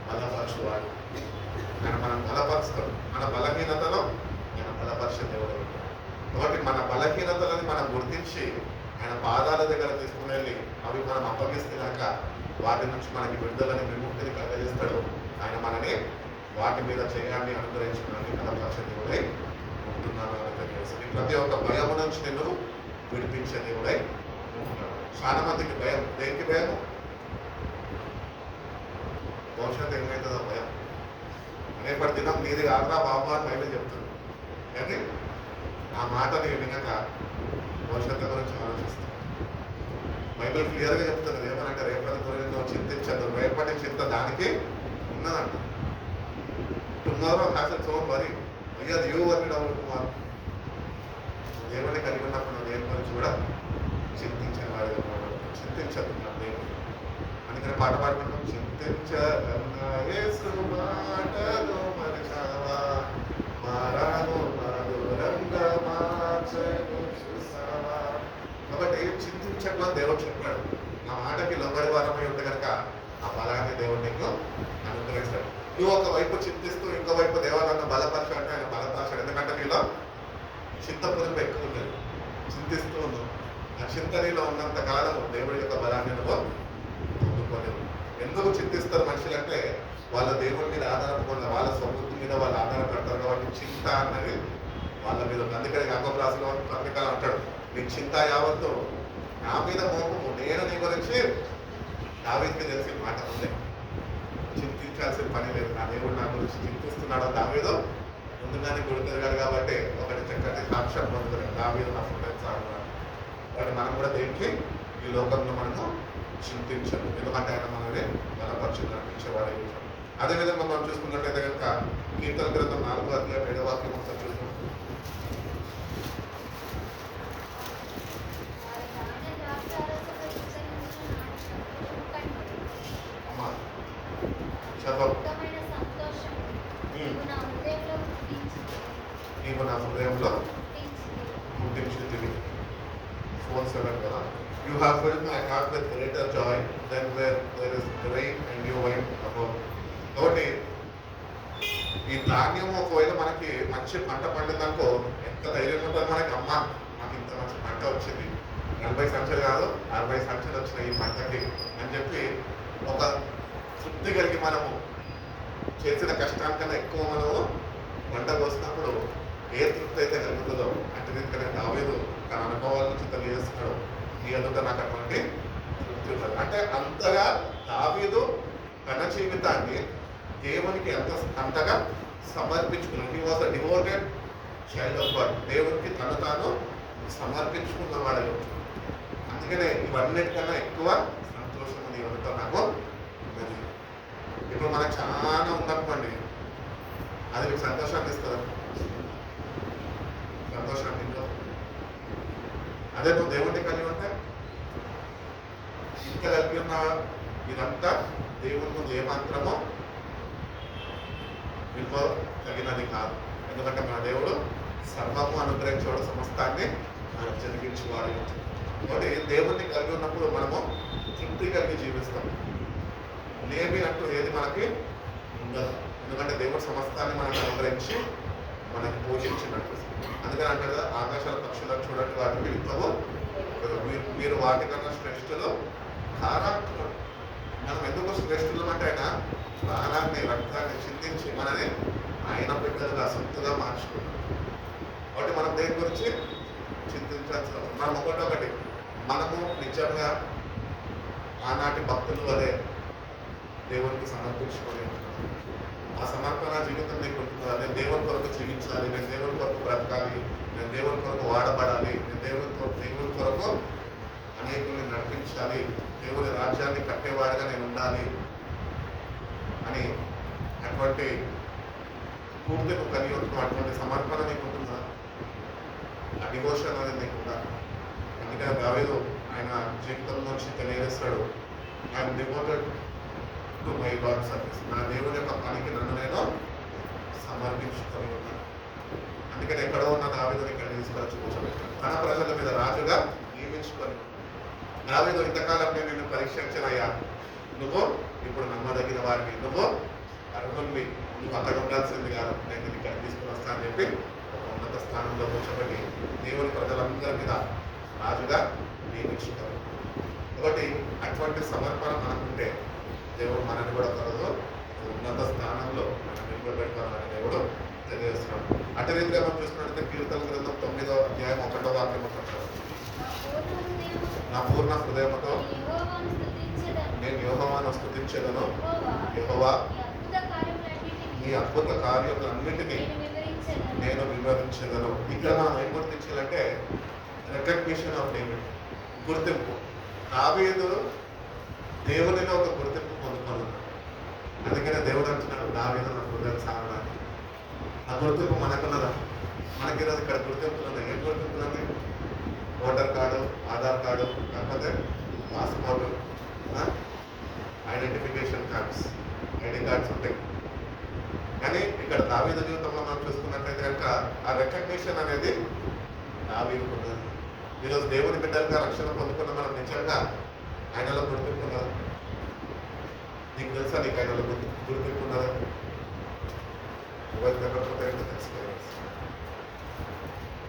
[SPEAKER 1] బలపరచువాడు. ఆయన మనం బలపరుస్తాడు. మన బలహీనతలో ఆయన బలపరిచే దేవుడు. కాబట్టి మన బలహీనతలని మనం గుర్తించి ఆయన పాదాల దగ్గర తీసుకుని వెళ్ళి అవి మనం అప్పగిస్తే కనుక వాటి నుంచి మనకి విడుదలని విముక్తిని కలగజేస్తాడు. ఆయన మనని వాటి మీద చేయాలని అనుగ్రహించడానికి కలపరిచే దేవుడై ఉంటున్నాను అని తెలియజేస్తుంది. ప్రతి ఒక్క భయము నుంచి నేను విడిపించే దేవుడై ఉంటున్నాను. చాలా మందికి భయం. దేనికి భయం? భవిష్యత్తు ఏమవుతుందో భయం. రేపటి దినం నీది కాదురా బాబు అని బయట చెప్తుంది. కానీ ఆ మాటని వినక భవిష్యత్తు గురించి ఆలోచిస్తాం. బైబిల్ క్లియర్గా చెప్తుంది ఏమనంటే రేపటి గురించి నువ్వు చింతించదు, రేపటి చింత దానికి ఉన్నదంట. Tomorrow has its own worry, అయ్యాది యూ వరీ డౌన్ టుమారో. దేవుని కలిగి ఉన్నప్పుడు నువ్వు దేని గురించి కూడా చింతించిన వాడు చింతించదు నా దేవుడు. అందుకని పాట పాడుకుంటాం, చింతించదన్నా యేసు మాటలు మరచావా, మారాను మధురంగా మార్చెను చూసావా. కాబట్టి చింతించట్లా దేవుడు చెప్పాడు. నా మాటకి లొంగడి వారమై ఉంటే కనుక ఆ బలాన్ని దేవుడు నీకు అనుగ్రహిస్తాడు. నువ్వు ఒకవైపు చింతిస్తూ ఇంకోవైపు దేవాలయాన్ని బలపరచాలంటే ఆయన బలపరచాడు. ఎందుకంటే నీలో చింతపురం ఎక్కువ ఉన్నది, చింతిస్తూ ఉన్నావు. ఆ చింత నీలో ఉన్నంత కాలం దేవుడి యొక్క బలాన్ని నువ్వు పొందుకోలేవు. ఎందుకు చింతిస్తారు మనుషులంటే వాళ్ళ దేవుడి మీద ఆధారపడకుండా వాళ్ళ సమృద్ధి మీద వాళ్ళు ఆధారపడతారు. కాబట్టి చింత అన్నది వాళ్ళ మీద. అందుకని యాకోబు రాసిన పత్రికలు అంటాడు, నీ చింత యావత్తు నా మీద మోపము, నేను నీ గురించి దావీదుకి తెలిసిన మాట ఉంది. చింతించాల్సిన పని లేదు. నా దేవుడు నా గురించి చింతిస్తున్నాడు. దావీదు ముందుగానే గుడికెళ్ళాడు కాబట్టి ఒకటి చక్కటి సాక్ష్యం పొందుతున్నాడు. దావీదు నా ఫ్రెండ్స్ ఆడుతున్నాడు. కాబట్టి మనం కూడా దేనికి ఈ లోకంలో మనము చింతించము. ఎందుకంటే ఆయన మనల్ని బలపరిచి నడిపించేవాడే. అదేవిధంగా మనం చూసుకున్నట్లయితే కనుక కీర్తన గ్రంథం 4వ అధ్యాయం 7వ వాక్యం ఒకసారి చూసుకుంటాం. నీవు నా హృదయంలో పుట్టించితివి. 4:7 కదా. You have filled my heart with greater joy than where there is grain and new wine above. కాబట్టి ఈ ధాన్యం ఒకవేళ మనకి మంచి పంట పండిందనుకో ఎంత ధైర్యం ఉంటుంది మనకి. అమ్మ నాకు ఇంత మంచి పంట వచ్చింది, 40 సంచులు కాదు 60 సంచులు వచ్చినాయి ఈ పంటకి అని చెప్పి ఒక తృప్తి కలిగి మనము చేసిన కష్టానికన్నా ఎక్కువ మనము పంట కోసినప్పుడు ఏ తృప్తి అయితే కలుగుతుందో అంటే దీనికనే దావీదు తన అనుభవాల నుంచి తెలియజేస్తున్నాడు. ఈ ఎదుట నాకు అటువంటి తృప్తి ఉంటుంది. అంటే అంతగా దావీదు తన జీవితాన్ని దేవునికి అంతగా సమర్పించుకున్నాడు. He was a devoted child of God. దేవునికి తను తాను సమర్పించుకున్నవాడు. అందుకనే ఇవన్నిటికన్నా ఎక్కువ సంతోషం ఉంది ఎవరితో నాకు ఉన్నది. ఇప్పుడు మనకు చాలా ఉందనుకోండి, అది మీకు సంతోషాన్ని ఇస్తుంది. సంతోషాన్ని అదే నువ్వు దేవుడిని కలిగి ఉంటే ఇంత కలిగి ఉన్న ఇదంతా దేవుడి ముందు ఏమాత్రమో మీకు తగినది కాదు. ఎందుకంటే మన దేవుడు సర్వము అనుగ్రహించేవాడు, సమస్తాన్ని ఆయన జరిగించేవాడు. కాబట్టి దేవుడిని కలిగి ఉన్నప్పుడు మనము తృప్తి కలిగి జీవిస్తాం. లేమి అంటూ ఏది మనకి ఉండదు. ఎందుకంటే దేవుడు సమస్తాన్ని మనకు అనుగ్రహించి మనకి పోషించినట్టు. అందుకని అంటారు కదా, ఆకాశాల పక్షులను చూడండి వాటికి విలువవు, మీరు వాటికన్నా శ్రేష్ఠులు కారా. మనం ఎందుకు శ్రేష్ఠులు అంటే ఆయన ప్రాణాన్ని రక్తాన్ని చిందించి మనని ఆయన బిడ్డలుగా సొంతగా మార్చుకున్నాం. కాబట్టి మనం దేని గురించి చింతించాల్సిన మనం ఒకటి మనము నిజంగా ఆనాటి భక్తుల వలె దేవునికి సమర్పించుకొని ఆ సమర్పణ జీవితం నీకు ఉంటుందా? నేను దేవుని కొరకు జీవించాలి, నేను దేవుని కొరకు బ్రతకాలి, నేను దేవుని కొరకు వాడబడాలి, నేను దేవుని కొరకు అనేకుల్ని నడిపించాలి, దేవుని రాజ్యాన్ని కట్టేవాడిగా నేను ఉండాలి అని అటువంటి పూర్తి నువ్వు కలిగి ఉంటున్నావు. అటువంటి సమర్పణ నీకు ఉంటుందా? ఆ డివోషన్ అనేది నీకుందా? అందుకని దావీదు ఆయన జీవితం నుంచి తెలియజేస్తాడు, I'm devoted to my God service. నా దేవుని యొక్క పనికి నన్ను నేను సమర్పించుకొని ఉన్నాను. అందుకని ఎక్కడో ఉన్న దావీదుని ఇక్కడ తీసుకొచ్చి కూర్చోబెట్టాను. తన ప్రజల మీద రాజుగా నియమించుకొని, దావీదు ఇంతకాలం నేను నిన్ను పరీక్షించనయ్యా, నువ్వు ఇప్పుడు నమ్మదగిన వారిని, నువ్వు అర్హుల్ని, నువ్వు అక్కడ ఉండాల్సింది కాదు, నేను ఇక్కడ తీసుకుని వస్తానని చెప్పి ఒక ఉన్నత స్థానంలో కూర్చోబెట్టి దేవుని ప్రజలందరి మీద రాజుగా నియమించుతారు. కాబట్టి అటువంటి సమర్పణ మనకుంటే దేవుడు మనల్ని కూడా త్వరలో ఉన్నత స్థానంలో మనం నిలబెడతామని దేవుడు తెలియజేస్తున్నాడు. అటు రీతిగా మనం చూసినట్లయితే కీర్తన గ్రంథం 9వ అధ్యాయం 1వ వాక్యం అంటారు, నా పూర్ణ హృదయముతో నేను యెహోవాను స్తుతించెదను, యెహోవా ఈ అద్భుత కార్యములన్నిటినీ నేను వివరించెదను. ఇక్కడ మనం ఏం గుర్తించాలంటే రికగ్నిషన్ ఆఫ్ డేవిడ్, గుర్తింపు. దావీదు దేవునిలో ఒక గుర్తింపు పొందుకున్నాడు. అందుకనే దేవుడు అంటున్నాడు, దావీదు నా హృదయం సాగడానికి. ఆ గుర్తింపు మనకున్నదా? మనకి ఈరోజు ఇక్కడ గుర్తింపులు ఉన్నాయి. ఏం గుర్తింపులు ఉన్నాయి? ఓటర్ కార్డు, ఆధార్ కార్డు, కాకపోతే passport, identification cards, ID cards ఉంటాయి. కానీ ఇక్కడ దావీదు జీవితంలో మనం చూసుకున్నట్లయితే కనుక ఆ రికగ్నిషన్ అనేది దావీదుకు ఉన్నది. ఈరోజు దేవుని బిడ్డలుగా రక్షణ పొందుకున్న మనం నిజంగా ఆయనలో గుర్తింపున్నదా? నీకు తెలుసా నీకు ఆయనలో గుర్తింపున్నదా? ఎవరికి ఎవరిపోతే తెలుసుకోవాలి.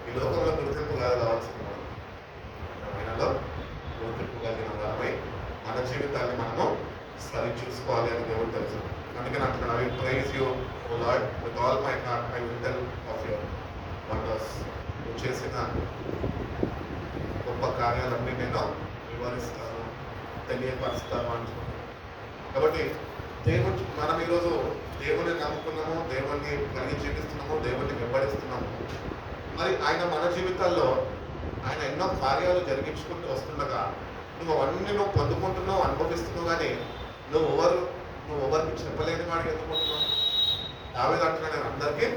[SPEAKER 1] ఈ లోకంలో గుర్తింపు కాదు కావాల్సింది, ఆయనలో గుర్తింపు కలిగిన వారమై మన జీవితాన్ని మనము సరి చూసుకోవాలి అని దేవుడు తెలుసు. అందుకని అంటున్నాడు, I will praise you O Lord with all my heart, I will tell of your wonders. నువ్వు చేసిన గొప్ప కార్యాలన్నీ నేను వివరిస్తాను, తెలియపరుస్తాను అంటున్నాను. కాబట్టి మనం ఈరోజు దేవుని నమ్ముకున్నాము, దేవుణ్ణి కలిగి జీవిస్తున్నాము, దేవుణ్ణి వెంబడిస్తున్నాము. మరి ఆయన మన జీవితాల్లో ఆయన ఎన్నో కార్యాలు జరిగించుకుంటూ వస్తుండగా నువ్వు అవన్నీ పొందుకుంటున్నావు, అనుభవిస్తున్నావు. కానీ నువ్వు ఎవరికి చెప్పలేని వాడికి ఎందుకుంటున్నావు? దావీదు అంటున్నాడు, నేను అందరికీ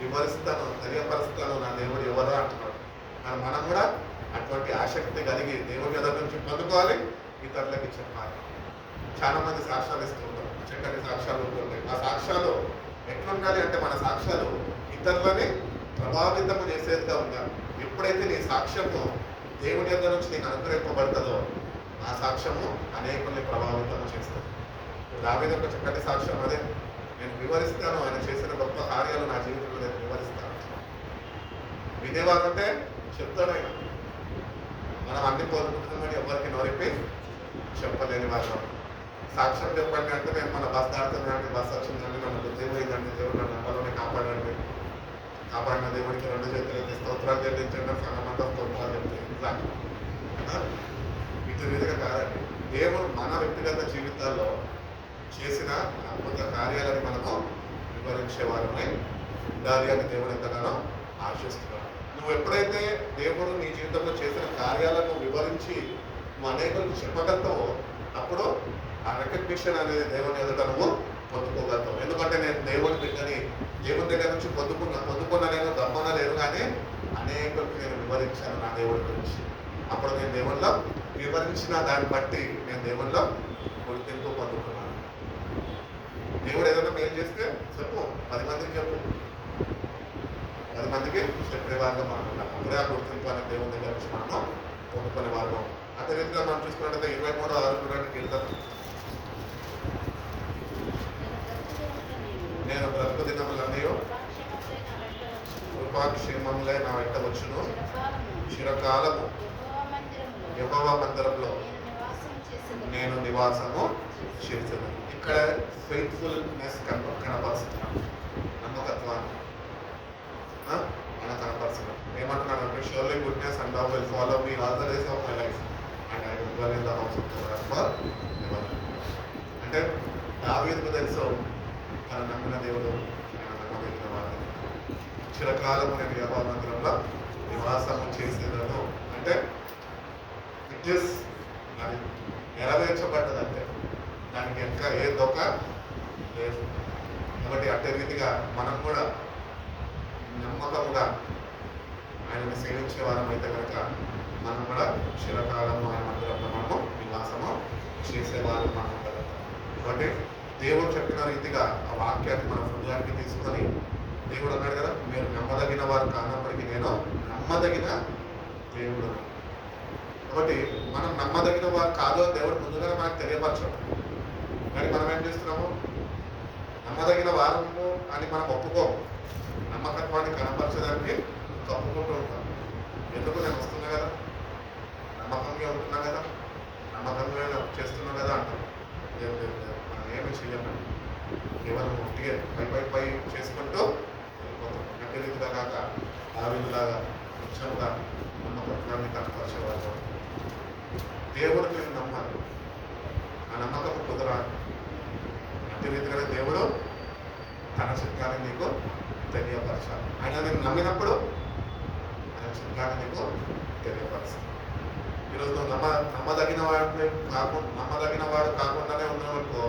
[SPEAKER 1] వివరిస్తాను, తెలియపరుస్తాను నా దేవుడు ఎవరో అంటున్నాడు. కానీ మనం కూడా అటువంటి ఆసక్తి కలిగి దేవుని ఎదురు నుంచి పొందుకోవాలి, ఇతరులకి చెప్పాలి. చాలా మంది సాక్ష్యాలు ఇస్తుంటారు, చక్కటి సాక్ష్యాలు ఉంటుంటాయి. ఆ సాక్ష్యాలు ఎట్లుండాలి అంటే మన సాక్ష్యాలు ఇతరులని ప్రభావితం చేసేదిగా ఉండాలి. ఎప్పుడైతే నీ సాక్ష్యము దేవుని దగ్గర నుంచి నీకు అనుగ్రహింపబడుతుందో ఆ సాక్ష్యము అనేకుల్ని ప్రభావితం చేస్తుంది. దావీదు యొక్క చక్కటి సాక్ష్యం అదే, నేను వివరిస్తాను ఆయన చేసిన గొప్ప కార్యాలు నా జీవితంలో నేను వివరిస్తాను. వినేవారంటే చెప్తాడు ఆయన. మనం అన్ని కోరుకుంటున్నాం కానీ ఎవరికి నోరిపి చెప్పలేని వాళ్ళం. సాక్ష్యం చెప్పండి అంటే నేను మన బస్ దాడుతున్నానండి, బస్ వచ్చిందండి, నన్ను గుర్తిపోయిందండి, దేవుడు నన్ను నమ్మలోనే కాపాడండి, కాపాడిన దేవుడికి 2 చేతులు ఎత్తి స్తోత్రాలు చెల్లించండి, సగమంతా స్తోత్రాలు చెప్తే ఇట్లా ఇటు విధంగా కాదండి. దేవుడు మన వ్యక్తిగత జీవితాల్లో చేసిన అద్భుత కార్యాలను మనము వివరించే వారమై ఉండాలి అని దేవుడు ఎంతగానో ఆశిస్తున్నాడు. నువ్వు ఎప్పుడైతే దేవుడు నీ జీవితంలో చేసిన కార్యాలను వివరించి నువ్వు అనేకులకు చెప్పగలుగుతావో అప్పుడు ఆ రికగ్నిషన్ అనేది దేవుని ఎదుట నువ్వు పొందుకోగలుగుతావు. ఎందుకంటే నేను దేవుని బిడ్డని, దేవుని దగ్గర నుంచి పొందుకున్న నేను గమ్మన లేదు, కానీ అనేకులకు నేను వివరించాను నా దేవుడి గురించి. అప్పుడు నేను దేవుళ్ళలో వివరించిన దాన్ని బట్టి నేను దేవుళ్ళలో గుర్తింపు పొందుకున్నాను. దేవుడు ఏదైనా మేలు చేస్తే చెప్పు, 10 మందికి చెప్పు, 10 మందికి చెప్పే వారిగా మనం ఉన్నాం. అప్పుడే ఆ గుర్తింపు అనే దేవుని దగ్గర నుంచి మనం పొందుకునే వారు. అదే రీతిగా మనం చూసుకున్నట్లయితే 23:6 కీర్తన, నేను బ్రతుకు దినములన్నీ కృపాక్షేమములే నా వెంట వచ్చును, చిరకాలము యెహోవా మందిరంలో నేను నివాసము చేసేది. ఇక్కడ ఫెయిత్ఫుల్నెస్ కనపరుస్తున్నాను, నమ్మకత్వాన్ని ఆయన కనపరుస్తున్నాను. ఏమంటున్నాను అంటే, surely goodness and love will follow me all the days of my life and I will dwell in the house of the lord for ever. అంటే దావీదుకు తెలుసు తన నమ్మిన దేవుడు ఆయన నమ్మదగిన వాడు. చిరకాలము నేను యెహోవా మందిరంలో నివాసము చేసేదను అంటే ఇట్ ఈస్ అది నెరవేర్చబడ్డదంటే దానికి ఇంకా ఏ దొక్క లేదు. కాబట్టి అదే రీతిగా మనం కూడా నమ్మకముగా ఆయనని సేవించే వారం అయితే కనుక మనం కూడా చిరకాలము ఆయన మందిరంలో మనము నివాసము చేసేవారు మనం కదా. కాబట్టి దేవుడు చెప్పిన రీతిగా ఆ వాక్యాన్ని మన హృదయానికి తీసుకొని దేవుడు అన్నాడు కదా, మీరు నమ్మదగిన వారు కానప్పటికీ నేను నమ్మదగిన దేవుడు. కాబట్టి మనం నమ్మదగిన వారు కాదు అని దేవుడు ముందుగానే మనకు తెలియపరచం. కానీ మనం ఏం చేస్తున్నాము, నమ్మదగిన వారము అని మనం ఒప్పుకోము. నమ్మకత్వాన్ని కనపరచడానికి తప్పుకుంటూ ఉంటాం. ఎందుకు నేను వస్తున్నా కదా, నమ్మకంగా ఉంటున్నా కదా, నమ్మకంగా చేస్తున్నా కదా అంటాం. మనం ఏమి చేయమండి, కేవలం ఒట్టిగా పై చేసుకుంటూ వెళ్ళిపోతాం. గట్టి రీతిగా కాక దావీదులాగా నిత్యముగా నమ్మకత్వాన్ని కనపరిచేవారు. దేవుడు నేను నమ్మాలి, ఆ నమ్మకం కుదరాలి. అట్టి రీతిగానే దేవుడు తన చిత్తాన్ని నీకు తెలియపరచాలి. ఆయన నేను నమ్మినప్పుడు ఆయన చిత్తాన్ని నీకు తెలియపరచాలి. ఈరోజు నువ్వు నమ్మదగిన వాడు కాకుండానే ఉన్నావనుకో,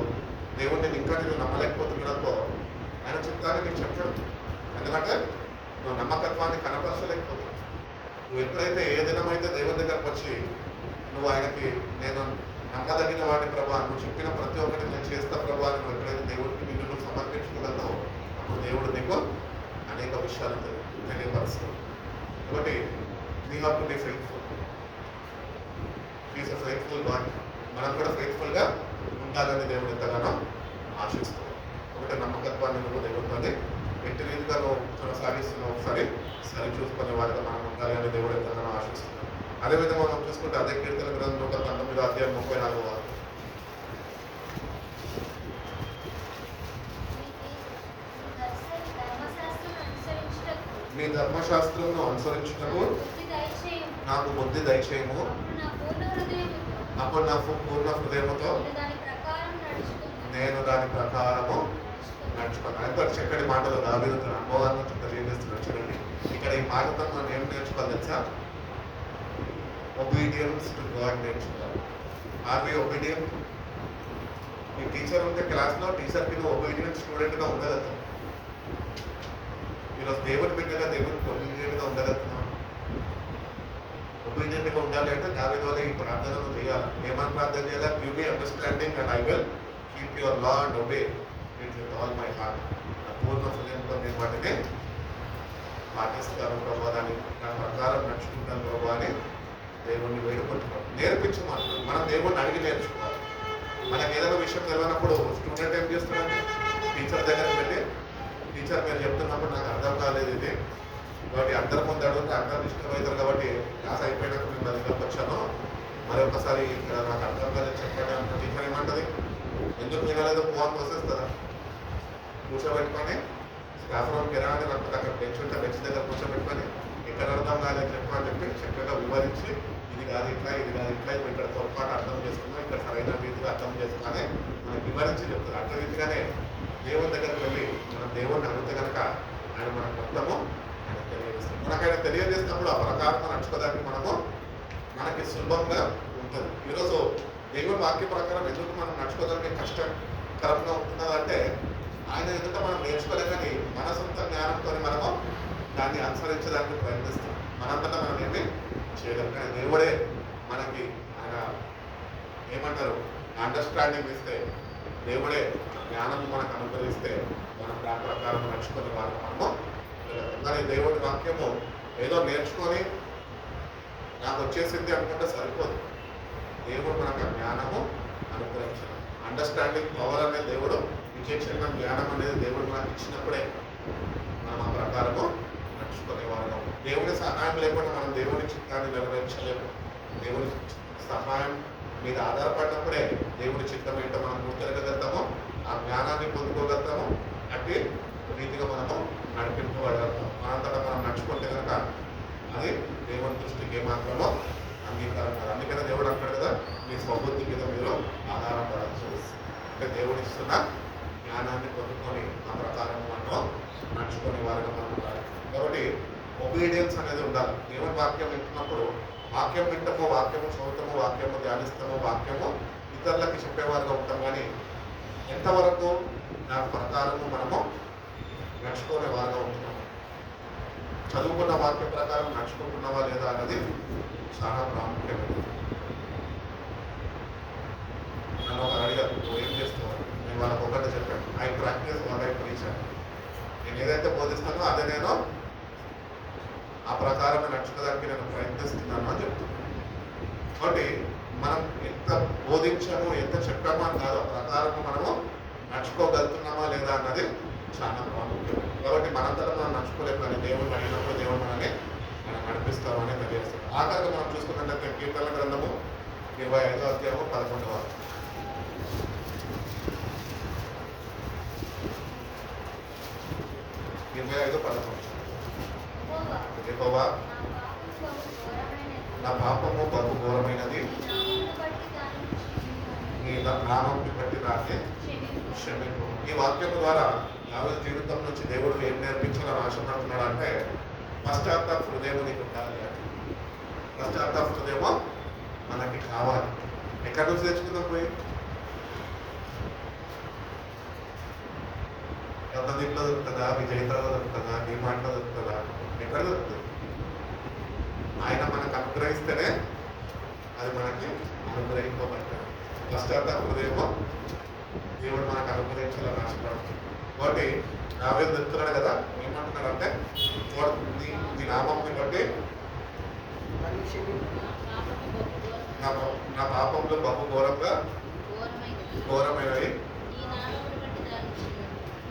[SPEAKER 1] దేవుడు నేను ఇంకా నేను నమ్మలేకపోతున్నానుకో, ఆయన చిత్తాన్ని నీకు చెప్పడం. ఎందుకంటే నువ్వు నమ్మకత్వాన్ని కనపరచలేకపోతున్నావు. నువ్వు ఎప్పుడైతే ఏ దినమైతే దేవుని దగ్గరకు వచ్చి నువ్వు ఆయనకి నేను నమ్మదగిన వాడి ప్రభా, నువ్వు చెప్పిన ప్రతి ఒక్కటి నేను చేస్తా ప్రభా అని నువ్వు ఎప్పుడైతే దేవుడికి నిన్ను సమర్పించుకోగలవు, అప్పుడు దేవుడు నీకు అనేక విషయాలు తెలియపరుస్తాడు. కాబట్టి we have to be faithful. Is a faithful God. మనం కూడా ఫెయిత్ఫుల్గా ఉండాలని దేవుడు ఎంతగానో ఆశిస్తున్నాం. ఒకటి నమ్మకత్వాన్ని నువ్వు దేవుడితోనే ఎట్టి రీతిగా నువ్వు కొనసాగిస్తున్నావు, ఒకసారి సరి చూసుకునే వారితో మనం ఉండాలి అని దేవుడు ఎంతగానో ఆశిస్తున్నాం. అదేవిధంగా మనం చూసుకుంటే అదే కీర్తన గ్రంథం 119 అధ్యాయం 34 వారు, నీ ధర్మశాస్త్రంను అనుసరించుటకు నాకు బుద్ధి దయచేయము, అప్పుడు నా పూర్ణ హృదయముతో నేను దాని ప్రకారము నడుచుకున్నాను. ఎంతో చక్కటి మాటలు దావీదు తన అనుభవాన్ని తెలియజేస్తున్నాడు. చూడండి, ఇక్కడ ఈ మాటతో మనం ఏం నేర్చుకోవాలి తెలుసా? ఒబీడియన్స్ టు గాడ్ నేర్చుకోవాలి. Are we obedient? మీ టీచర్ ఉంటే క్లాస్లో టీచర్కి నువ్వు ఒబీడియంట్ స్టూడెంట్గా ఉండగలుగుతావు. ఈరోజు దేవుని బిడ్డగా దేవునికి ఒబీడియంట్గా ఉండగలుగుతున్నావు. ఒబీడియంట్గా ఉండాలి అంటే దావీదు వలె ఈ ప్రార్థనలు చేయాలి. ఏమని ప్రార్థన చేయాలి? Give me understanding and I will keep your law and obey it with all my heart. నా పూర్ణ హృదయంతో నేను వాటిని పాటిస్తాను ప్రభావ, దాని ప్రకారం నడుచుకుంటాను ప్రభావ అని దేవుణ్ణి వేడుకుంటున్నాం. నేర్పించమాట మనం దేవుణ్ణి అడిగి నేర్చుకోవాలి. మనకి ఏదైనా విషయం తెలియనప్పుడు స్టూడెంట్ ఏం చేస్తున్నాడంటే టీచర్ దగ్గరికి వెళ్ళి, టీచర్ మీరు చెప్తున్నప్పుడు నాకు అర్థం కాలేదు ఇది, కాబట్టి అందరి ముందు అడిగితే అందరూ ఇష్టమవుతారు, కాబట్టి క్లాస్ అయిపోయినాక నేను నా దగ్గరకు వచ్చాను, మరి ఒకసారి ఇక్కడ నాకు అర్థం కాలేదు చెప్పండి అంటే టీచర్ ఏమంటుంది? ఎందుకు వినలేదు ఫోన్ తోసేస్తుందా? కూర్చోబెట్టుకొని స్టాఫ్ రూమ్కి ఎరాని లేకపోతే అక్కడ బెంచ్ ఉంటే బెంచ్ దగ్గర కూర్చోబెట్టుకొని ఇక్కడ అర్థం కాలేదు చెప్పని చెప్పి చక్కగా వివరించి, ఇది కాదు ఇట్లా, ఇది కాదు ఇట్లా, ఇక్కడ పొరపాటు అర్థం చేసుకున్నాం, ఇక్కడ సరైన రీతిగా అర్థం చేసుకుని మనకి వివరించి చెప్తారు. అట్ల రీతిగానే దేవుని దగ్గరికి వెళ్ళి మనం దేవుడిని అడిగితే కనుక ఆయన మనకు మొత్తము ఆయన తెలియజేస్తాం. మనకు ఆయన తెలియజేసినప్పుడు ఆ ప్రకారం నడుచుకోవడానికి మనకి సులభంగా ఉంటుంది. ఈరోజు దేవుని వాక్య ప్రకారం ఎందుకు మనం నడుచుకోవడానికి కష్టకరంగా ఉంటున్నదంటే ఆయన ఎందుకంటే మనం నేర్చుకోలేం, కానీ మన సొంత జ్ఞానంతో మనము దాన్ని అనుసరించడానికి ప్రయత్నిస్తాం. మనంతటా మనం ఏమి చేయలేం. కానీ దేవుడే మనకి ఆయన ఏమంటారు అండర్స్టాండింగ్ ఇస్తే, దేవుడే జ్ఞానం మనకు అనుగ్రహిస్తే మనం దాని ప్రకారం నడుచుకునే వాళ్ళకి మనము. కానీ దేవుడి వాక్యము ఏదో నేర్చుకొని నాకు వచ్చేసింది అనుకుంటే సరిపోదు. దేవుడు మనకు జ్ఞానము అనుగ్రహించాలి. అండర్స్టాండింగ్ పవర్ అనేది దేవుడు విచక్షణ జ్ఞానం అనేది దేవుడు మనకు ఇచ్చినప్పుడే మనం ఆ ప్రకారము నడుచుకునే వాళ్ళం. దేవుని సహాయం లేకుండా మనం దేవుని చిత్తాన్ని నెరవేర్చలేము. దేవుని సహాయం మీద ఆధారపడినప్పుడే దేవుడి చిత్తం ఏంటో మనం గుర్తిరగలుగుతాము, ఆ జ్ఞానాన్ని పొందుకోగలుగుతాము, అట్టి రీతిగా మనము నడిపింపబడగలుగుతాం. మనంతటా మనం నడుచుకుంటే కనుక అది దేవుని దృష్టికి ఏమాత్రమో అంగీకారం కాదు. అందుకనే దేవుడు అంటాడు కదా, మీ స్వబుద్ధి మీద మీరు ఆధారం పడచ్చు. అంటే దేవుడు ఇస్తున్న జ్ఞానాన్ని పొందుకొని ఆ ప్రకారం మనం నడుచుకునే వారిగా మనం ఉండాలి. కాబట్టి ఒబీడియన్స్ అనేది ఉండాలి. దేవుని వాక్యం వింటున్నప్పుడు వాక్యం వింటాము, వాక్యము చదువుతాము, వాక్యము ధ్యానిస్తాము, వాక్యము ఇతరులకి చెప్పేవారుగా ఉంటాం. కానీ ఎంతవరకు దాని ప్రకారము మనము నడుచుకునే వారుగా ఉంటున్నాము, చదువుకున్న వాక్య ప్రకారం నడుచుకుంటున్నావా లేదా అన్నది చాలా ప్రాముఖ్యమైనది. నన్ను ఒకరు అడిగారు, నువ్వు ఏం చేస్తున్నావు? నేను వాళ్ళకి ఒకటే చెప్పాను, I practice what I preach. నేను ఏదైతే బోధిస్తానో అదే నేను ఆ ప్రకారం నడుచుకోవడానికి నేను ప్రయత్నిస్తున్నాను అని చెప్తున్నాను. కాబట్టి మనం ఎంత బోధించామో ఎంత చెప్పామో అని కాదు, ఆ ప్రకారం మనము నడుచుకోగలుగుతున్నామా లేదా అన్నది చాలా ప్రాముఖ్యం. కాబట్టి మనంతటా మనం నడుచుకోలేము, కానీ దేవుడు అడిగినప్పుడు దేవుడు మనల్ని మనం నడిపిస్తారు అని తెలియజేస్తారు. ఆఖరిగా మనం చూసుకున్నట్లయితే కీర్తనల గ్రంథము 25వ అధ్యాయము 11వ 25:11. యెహోవా నా పాపము బహు ఘోరమైనది, నీ నామమును బట్టి దాన్ని క్షమింపు. ఈ వాక్యం ద్వారా దావీదు జీవితం నుంచి దేవుడు ఏం నేర్పించాలని ఆశపడుతున్నాడు అంటే, పశ్చాత్తాప హృదయం నీకు ఉండాలి. పశ్చాత్తాప హృదయం మనకి కావాలి. ఎక్కడి నుంచి తెచ్చుకుందాం పోయి? దీంట్లో దొరుకుతుందా, విజయితలో దొరుకుతుందా, డిమాండ్లో దొరుకుతుందా? ఎక్కడ దొరుకుతుంది? ఆయన మనకు అనుగ్రహిస్తేనే అది మనకి అనుగ్రహింపబడ్డాడు. పశ్చాత్తాప హృదయము దేవుడు మనకు అనుగ్రహించాలని ఆశపడుతుంది. కాబట్టి దావీదు చెప్తున్నాడు కదా, ఏమంటున్నాడంటే నీ నామంని బట్టి నా పాపంలో బహు ఘోరమైనవి,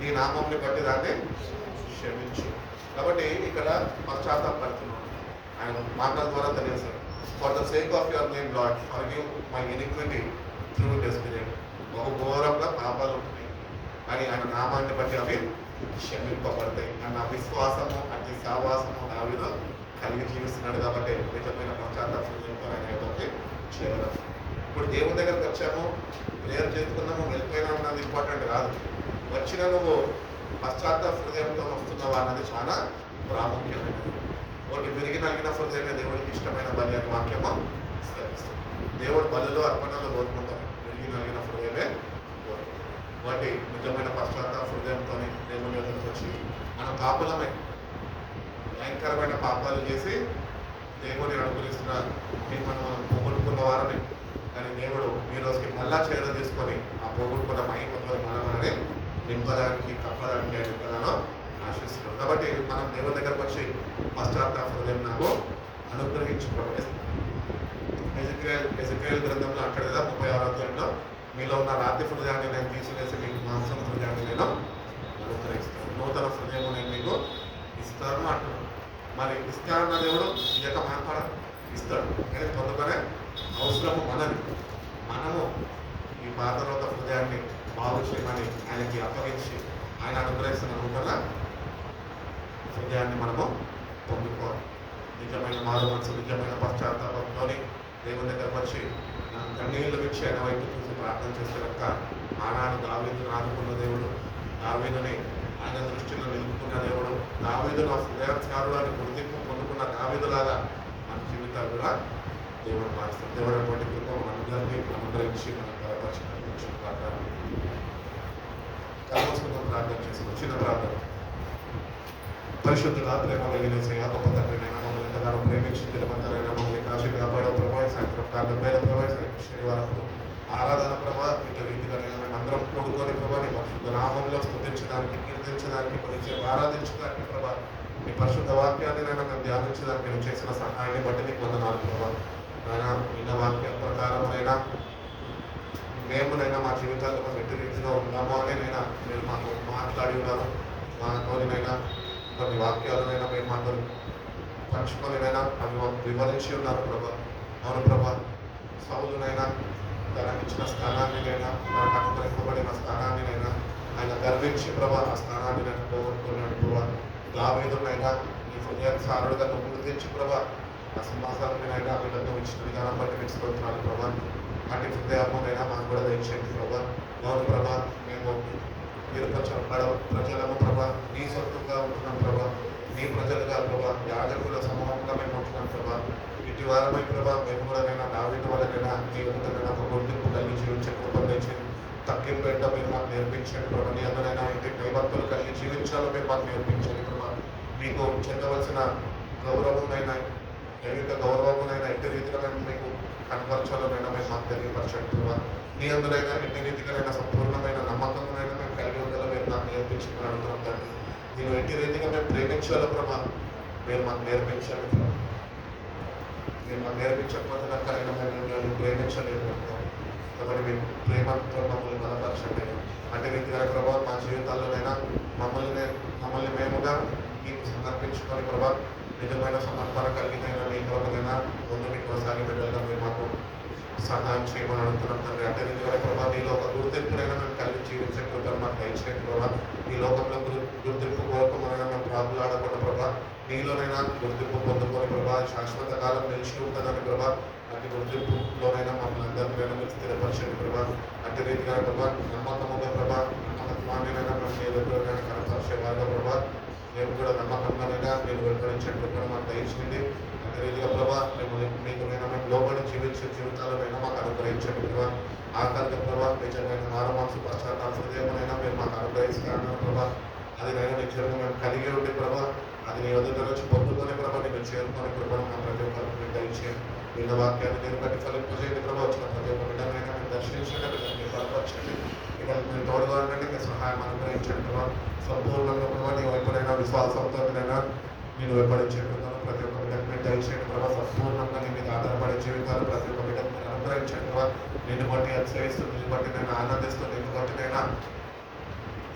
[SPEAKER 1] నీ నామంని బట్టి దాన్ని క్షమించు. కాబట్టి ఇక్కడ పశ్చాత్తాపడుతున్నాడు. ఆయన మాటల ద్వారా తెలియజేశాడు, for the sake of your name Lord forgive my iniquity through desperate. బహు ఘోరంగా పాపాలు ఉంటున్నాయి, కానీ ఆయన నామాన్ని బట్టి అవి క్షమింపబడతాయి అన్న విశ్వాసము, అతి సావాసము దావీదు కలిగి జీవిస్తున్నాడు. కాబట్టి నిజమైన పశ్చాత్తాపంతో ఆయన ఏదైతే చేయగలం. ఇప్పుడు దేవుని దగ్గరకు వచ్చాము, ప్రేయర్ చేసుకున్నాము, వెళ్ళిపోయినా అన్నది ఇంపార్టెంట్ కాదు. వచ్చిన నువ్వు పశ్చాత్తాప హృదయంతో వస్తున్నావా అన్నది చాలా ప్రాముఖ్యమైనది. ఒకటి విరిగి నలిగిన హృదయమే దేవుడికి ఇష్టమైన బలి అని వాక్యము స్థాపిస్తుంది. దేవుడు బలిలో అర్పణలో కోరుకుంటాం, విరిగి నలిగిన హృదయమే కోరుకుంటాం. వాటి నిజమైన పశ్చాత్తాప హృదయంతో దేవుని దగ్గరకు వచ్చి మన పాపలమే భయంకరమైన పాపాలు చేసి దేవుని అనుగ్రహిస్తున్న మనం పోగొట్టుకున్న వారని, కానీ దేవుడు ఈ రోజుకి మళ్ళా చేర తీసుకొని ఆ పోగొట్టుకున్న మహిమతో మనమని నింపడానికి కప్పడానికి ఆయన ఎంతగానో ఆశిస్తున్నాడు. కాబట్టి మనం దేవుని దగ్గరకు వచ్చి పశ్చాత్తాప హృదయం నాకు అనుగ్రహించుకోవడం. ఎజెకియేలు గ్రంథంలో అక్కడ 36వ అధ్యాయంలో మీలో ఉన్న రాతి హృదయాన్ని నేను తీసివేసి మీకు మాంసం హృదయాన్ని నేను అనుగ్రహిస్తాను, నూతన హృదయము నేను మీకు ఇస్తాను అంటున్నాను. మరి ఇస్తానన్న దేవుడు ఇక మాట్లాడ ఇస్తాడు, కానీ తొందరగానే అవసరము మనము ఈ పాత రోత హృదయాన్ని బాగు చేయమని ఆయనకి అప్పగించి ఆయన అనుగ్రహిస్తున్న నూతన హృదయాన్ని మనము పొందుకోవాలి. నిజమైన మారు మనసు, నిజమైన పశ్చాత్తాపంతో దేవుని దగ్గరకు వచ్చి కన్నీళ్ళు విచ్చి ఆయన వైపు చూసి ప్రార్థన చేస్తే కనుక ఆనాడు దావీదును ఆదుకున్న దేవుడు, దావీదుని ఆయన దృష్టిలో నిలుపుకున్న దేవుడు, దావీదును ఆ హృదయాచారుడు అని గుర్తింపు పొందుకున్న దావీదులాగా మన జీవితాలు కూడా దేవుడు మారుస్తాడు. దేవుడు అటువంటి కృప మనందరినీ అనుగ్రహించి మనం బలపరిచి ప్రార్థన కలవసుకుందాం. ప్రార్థన చేసుకో, చిన్న ప్రార్థన. పరిశుద్ధుల ప్రేమ కలిగిన గొప్ప తండ్రినైనా మమ్మల్ని ఎంతగానో ప్రేమించి తిరుమంతరైనా మమ్మల్ని కాశీ కాపాడే ప్రభావ సాయంత్రం ప్రార్థన వేల ప్రభావ శనివారం ఆరాధన ప్రభావ ఇట్లా రీతిగా మేము అందరం కూడుకొని ప్రభావ నీ పరిశుద్ధ నామంలో స్తుతించడానికి, కీర్తించడానికి, కొద్దిసేపు ఆరాధించడానికి ప్రభావ నీ పరిశుద్ధ వాక్యాన్ని నైనా మేము ధ్యానించడానికి నువ్వు చేసిన సహాయాన్ని బట్టి నీకు వందనాలు ప్రభావ. అయినా విన్న వాక్యం ప్రకారమైనా మేమునైనా మా జీవితాల్లో మేము ఎట్టి రీతిలో ఉన్నామో అని నైనా మీరు మాకు మాట్లాడి ఉన్నారు. మాతోనైనా కొన్ని వాక్యాలనైనా మేము మాతో పంచుకొనినైనా అవి వివరించి ఉన్నారు ప్రభా. అవును ప్రభా, సౌలునైనా తనకి ఇచ్చిన స్థానాన్నినైనా, తనకు అనుగ్రహింపబడిన స్థానాన్నినైనా ఆయన గర్వించి ప్రభా ఆ స్థానాన్ని నేను పోగొట్టుకున్నాడు ప్రభా. దావీదునైనా ఈ హృదయానుసారుడుగా నువ్వు గుర్తించి ప్రభా ఆ సింహాసనాన్నైనా వీళ్ళకు ఇచ్చిన విధానం బట్టి విడిచిపోతున్నాడు ప్రభా. అటు హృదయమునైనా మాకు కూడా దయచేయండి ప్రభా. అవును ప్రభా, మేము ప్రజలము ప్రభా నీ సొత్తుగా ఉంటున్నాం ప్రభా, నీ ప్రజలుగా ప్రభా యాజకుల సమూహంగా మేము ఉంటున్నాం ప్రభా. ఇటు వారమై ప్రభా మేము కూడా దావీదు వల్లనైనా నీ ఎదుటైనా ఒక గుర్తింపు కలిగి జీవించే కృప తెచ్చింది. తగ్గింపు ఏంటో మీరు మాకు నేర్పించండి ప్రభా. నీ అందరైనా ఇంటి భయభక్తులు కలిగి జీవించాలో మీరు మాకు నేర్పించండి ప్రభా. మీకు చెందవలసిన గౌరవమునైనా దైవిక గౌరవమునైనా ఎట్టి రీతిగా మేము మీకు కనపరచాలనైనా మేము మాకు తెలియపరచండి ప్రభా. నీ అందులైనా ఎన్ని రీతిగానైనా సంపూర్ణమైన నమ్మకంనైనా మేము కలిగి ఉండాలో మీరు నాకు నేర్పించుకుని అడుగుతున్నాం తండ్రి. నేను ఎట్టి రీతిగా మేము ప్రేమించాలో ప్రభా మీరు మాకు నేర్పించాలి ప్రభా. మీరు మాకు నేర్పించకపోతే నక్కరైనా మేము ప్రేమించలేదు ప్రభావ. కాబట్టి మీ ప్రేమతో మమ్మల్ని బలపరచండి. అట్టి రీతిగా ప్రభావ మా జీవితాల్లోనైనా మమ్మల్ని మేముగా మీకు సమర్పించుకొని ప్రభావ నిజమైన సమర్పణ కలిగినైనా మీ కొరకైనా ముందు మీకు సాగి బిడ్డలుగా మీరు మాకు సహాయం చేయమని అడుగుతున్నాం తండ్రి. అంటే రీతిగా ప్రభావ మీలో ఒక గుర్తింపునైనా మేము కలిగి జీవించే కృపను మాకు దయచేయండి ప్రభావ. ఈ లోకంలో గుర్తింపు కోరుకోమనైనా మేము ప్రాకులాడకుండా ప్రభావ మీలోనైనా గుర్తింపు పొందుకొని ప్రభావ శాశ్వత కాలం నిలిచి ఉంటుందని ప్రభావ. అట్టి గుర్తింపులోనైనా మమ్మల్ని అందరికైనా మీరు స్థిరపరచండి ప్రభావ. అట్టి రీతిగా ప్రభావ నమ్మకముగా ప్రభావ నమ్మకత్వాన్నైనా మేము మీ దగ్గర కనపరిచే వారిగా ప్రభావ మేము కూడా నమ్మకంగానైనా మీరు వెలువరించండి కృపను మాకు దయచేయండి. అదే రీతిగా ప్రభావ మీకు మేము లోబడి జీవించే జీవితాలనైనా మాకు అనుగ్రహించండి ప్రభావ. ఆఖరిగా ప్రభావ నిజంగా మారు మనసు పశ్చాత్తాప హృదయమైనా మీరు మాకు అనుగ్రహిస్తాను ప్రభావ. అది నైనా నిజంగా మేము కలిగి ఉండి ప్రభావ అది నీ ఎదుట నుంచి పొందుకొని ప్రభావ నేను చేరుకొని ప్రభావ మా ప్రతి ఒక్కరికి మీరు దయచేయండి. విన్న వాక్యాన్ని నేను బట్టి ఫలింపజేయండి ప్రభావ. వచ్చిన ప్రతి ఒక్క బిడ్డనైనా మీరు దర్శించండి, మీరు బలపరచండి, ఇక మీరు తోడుగా ఉండండి, మీ సహాయం అనుగ్రహించండి ప్రభావ. సంపూర్ణంగా ప్రభావ నీ వైపునైనా విశ్వాసంతో నేను వెంబడించేట్టున్నాను. ప్రతి ఒక్క బిడ్డకు మీరు దయచేయండి ప్రభావ. సంపూర్ణంగా నీ మీద ఆధారపడే జీవితాలు ప్రతి ఒక్క బిడ్డకు మీరు అనుగ్రహించండి ప్రభావ. నిన్ను బట్టి అతిశయిస్తూ, నిన్ను బట్టి నేను ఆనందిస్తూ, నిన్ను బట్టి నేను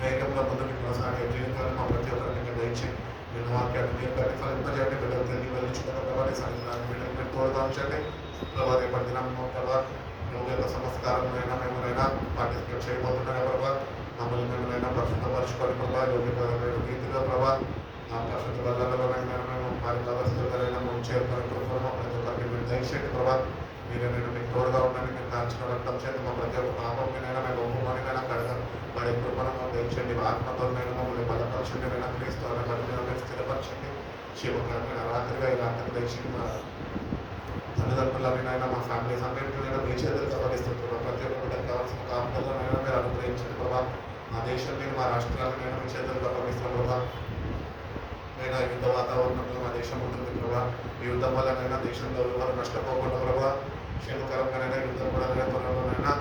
[SPEAKER 1] ధైర్యంగా ముందుకు కొనసాగే జీవితాలు మా ప్రతి ఒక్కరికి మీరు దయచేయండి. నేను వాక్యాన్ని మీరు బట్టి ఫలింపజేయండి. బిడ్డలు తిరిగి వెళ్ళించుకున్న ప్రభావ సంగీతాన్ని బిడ్డలు మీరు తోడుగా ఉంచండి ప్రభావ. రేపటి దినము ప్రభావ నువ్వు యొక్క సంస్కారంలో మేమునైనా పార్టిసిపేట్ చేయబోతున్నాయి ప్రభావ. మమ్మల్ని మేమునైనా పరిశుద్ధపరచుకొని ప్రభావ యోగ్యమైన రీతిగా ప్రభావ ఆ పరిశుద్ధ వల్లలోనైనా మేము వారి వ్యవస్థలైనా మేము చేరుకొని ప్రభావ ప్రతి ఒక్కరికి మీరు దయచేయండి ప్రభావ. మీరైనా మీకు తోడుగా ఉండండి. మీరు దాచిన రక్తం చేతి మా ప్రతి ఒక్క పాపంనైనా మేము ఒప్పుకోనికైనా కడగండి. వాడి కృపను మాకు దయచేయండి. ఆత్మతోనైనా మమ్మల్ని బలపరచండి, అయినా క్రీస్తు అనే బట్టి స్థిరపరచండి. శివకరమైన రాత్రిగా ఈ రాత్రి దయచేయండి. మా తల్లిదండ్రులనైనా మా ఫ్యామిలీస్ అన్నింటినైనా మీ చేతులు అప్పగిస్తుంటున్నాం. ప్రతి ఒక్క బిడ్డకు కావాల్సిన కాపుదలనైనా మీరు అనుగ్రహించండి ప్రభావ. మా దేశాన్ని మా రాష్ట్రాలనైనా మీ చేతులకు అప్పగిస్తాం ప్రభావ. అయినా యుద్ధ వాతావరణంలో మా దేశం ఉంటుంది ప్రభావ. ఈ యుద్ధం వల్లనైనా దేశంలో ఎవరు నష్టపోకుండా ప్రభావ క్షేమకరంగానైనా యుద్ధం కూడా త్వరలోనైనా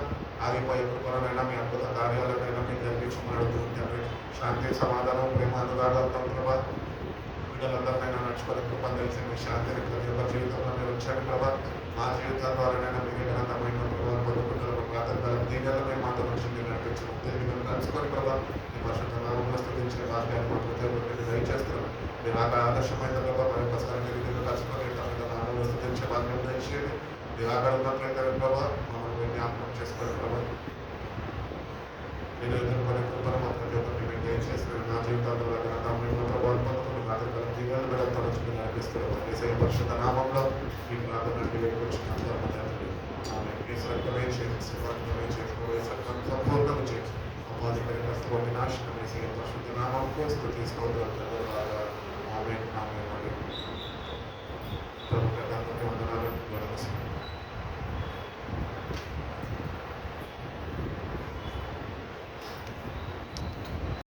[SPEAKER 1] ఆగిపోయే కృపలనైనా మీ అద్భుత కార్యాలనైనా మీరు జరిపించమని అడుగుతుంటారు. శాంతి సమాధానం ప్రేమ అనురాగాలతో ప్రభావ బిడ్డలందరినైనా నడుచుకొని కృపను తెలిసింది. శాంతిని ప్రతి ఒక్క జీవితంలో మీరు వచ్చాడు ప్రభావ. మా జీవితాల ద్వారానైనా మీరే ఘనతమైన ప్రభావం పొందుకుంటున్న ప్రార్థన దీనిలో మేము మాతో నుంచి మీరు నడిపించడం దీన్ని మేము కలుసుకొని ప్రభావ మీ పరిశుద్ధ నామంలో స్థుతించే వాక్యాన్ని మా ప్రతి ఒక్కరికి దయచేస్తున్నాం. మీరు ఆదర్శమైన ప్రభావ మరి ఒకసారి మీరు కలుసుకొని నామంలో స్థుతించే వాక్యం దయచేయండి. మీరు ఉన్నట్లయితే ప్రభావ మమ్మల్ని జ్ఞాపకం చేసుకోండి ప్రభావ. నేను ఎదుర్కొనే కృపను మా ప్రతి ఒక్కరికి మీరు దయచేసిన నా జీవితాల్లో ఘనతమైన ప్రభావం పొందుకుని రాత్రికాల జీవన బిడ్డలతో నుంచి నడిపిస్తున్నాం. ఏసే పరిశుద్ధ నామంలో ఈ ప్రార్థన సంపూర్ణం చేసి అపాధికారి కష్టపడి నాశనం వేసే పరిశుద్ధ నామంలో స్థుతి స్తోత్రాలు ఆమేన్ ఆమేన్.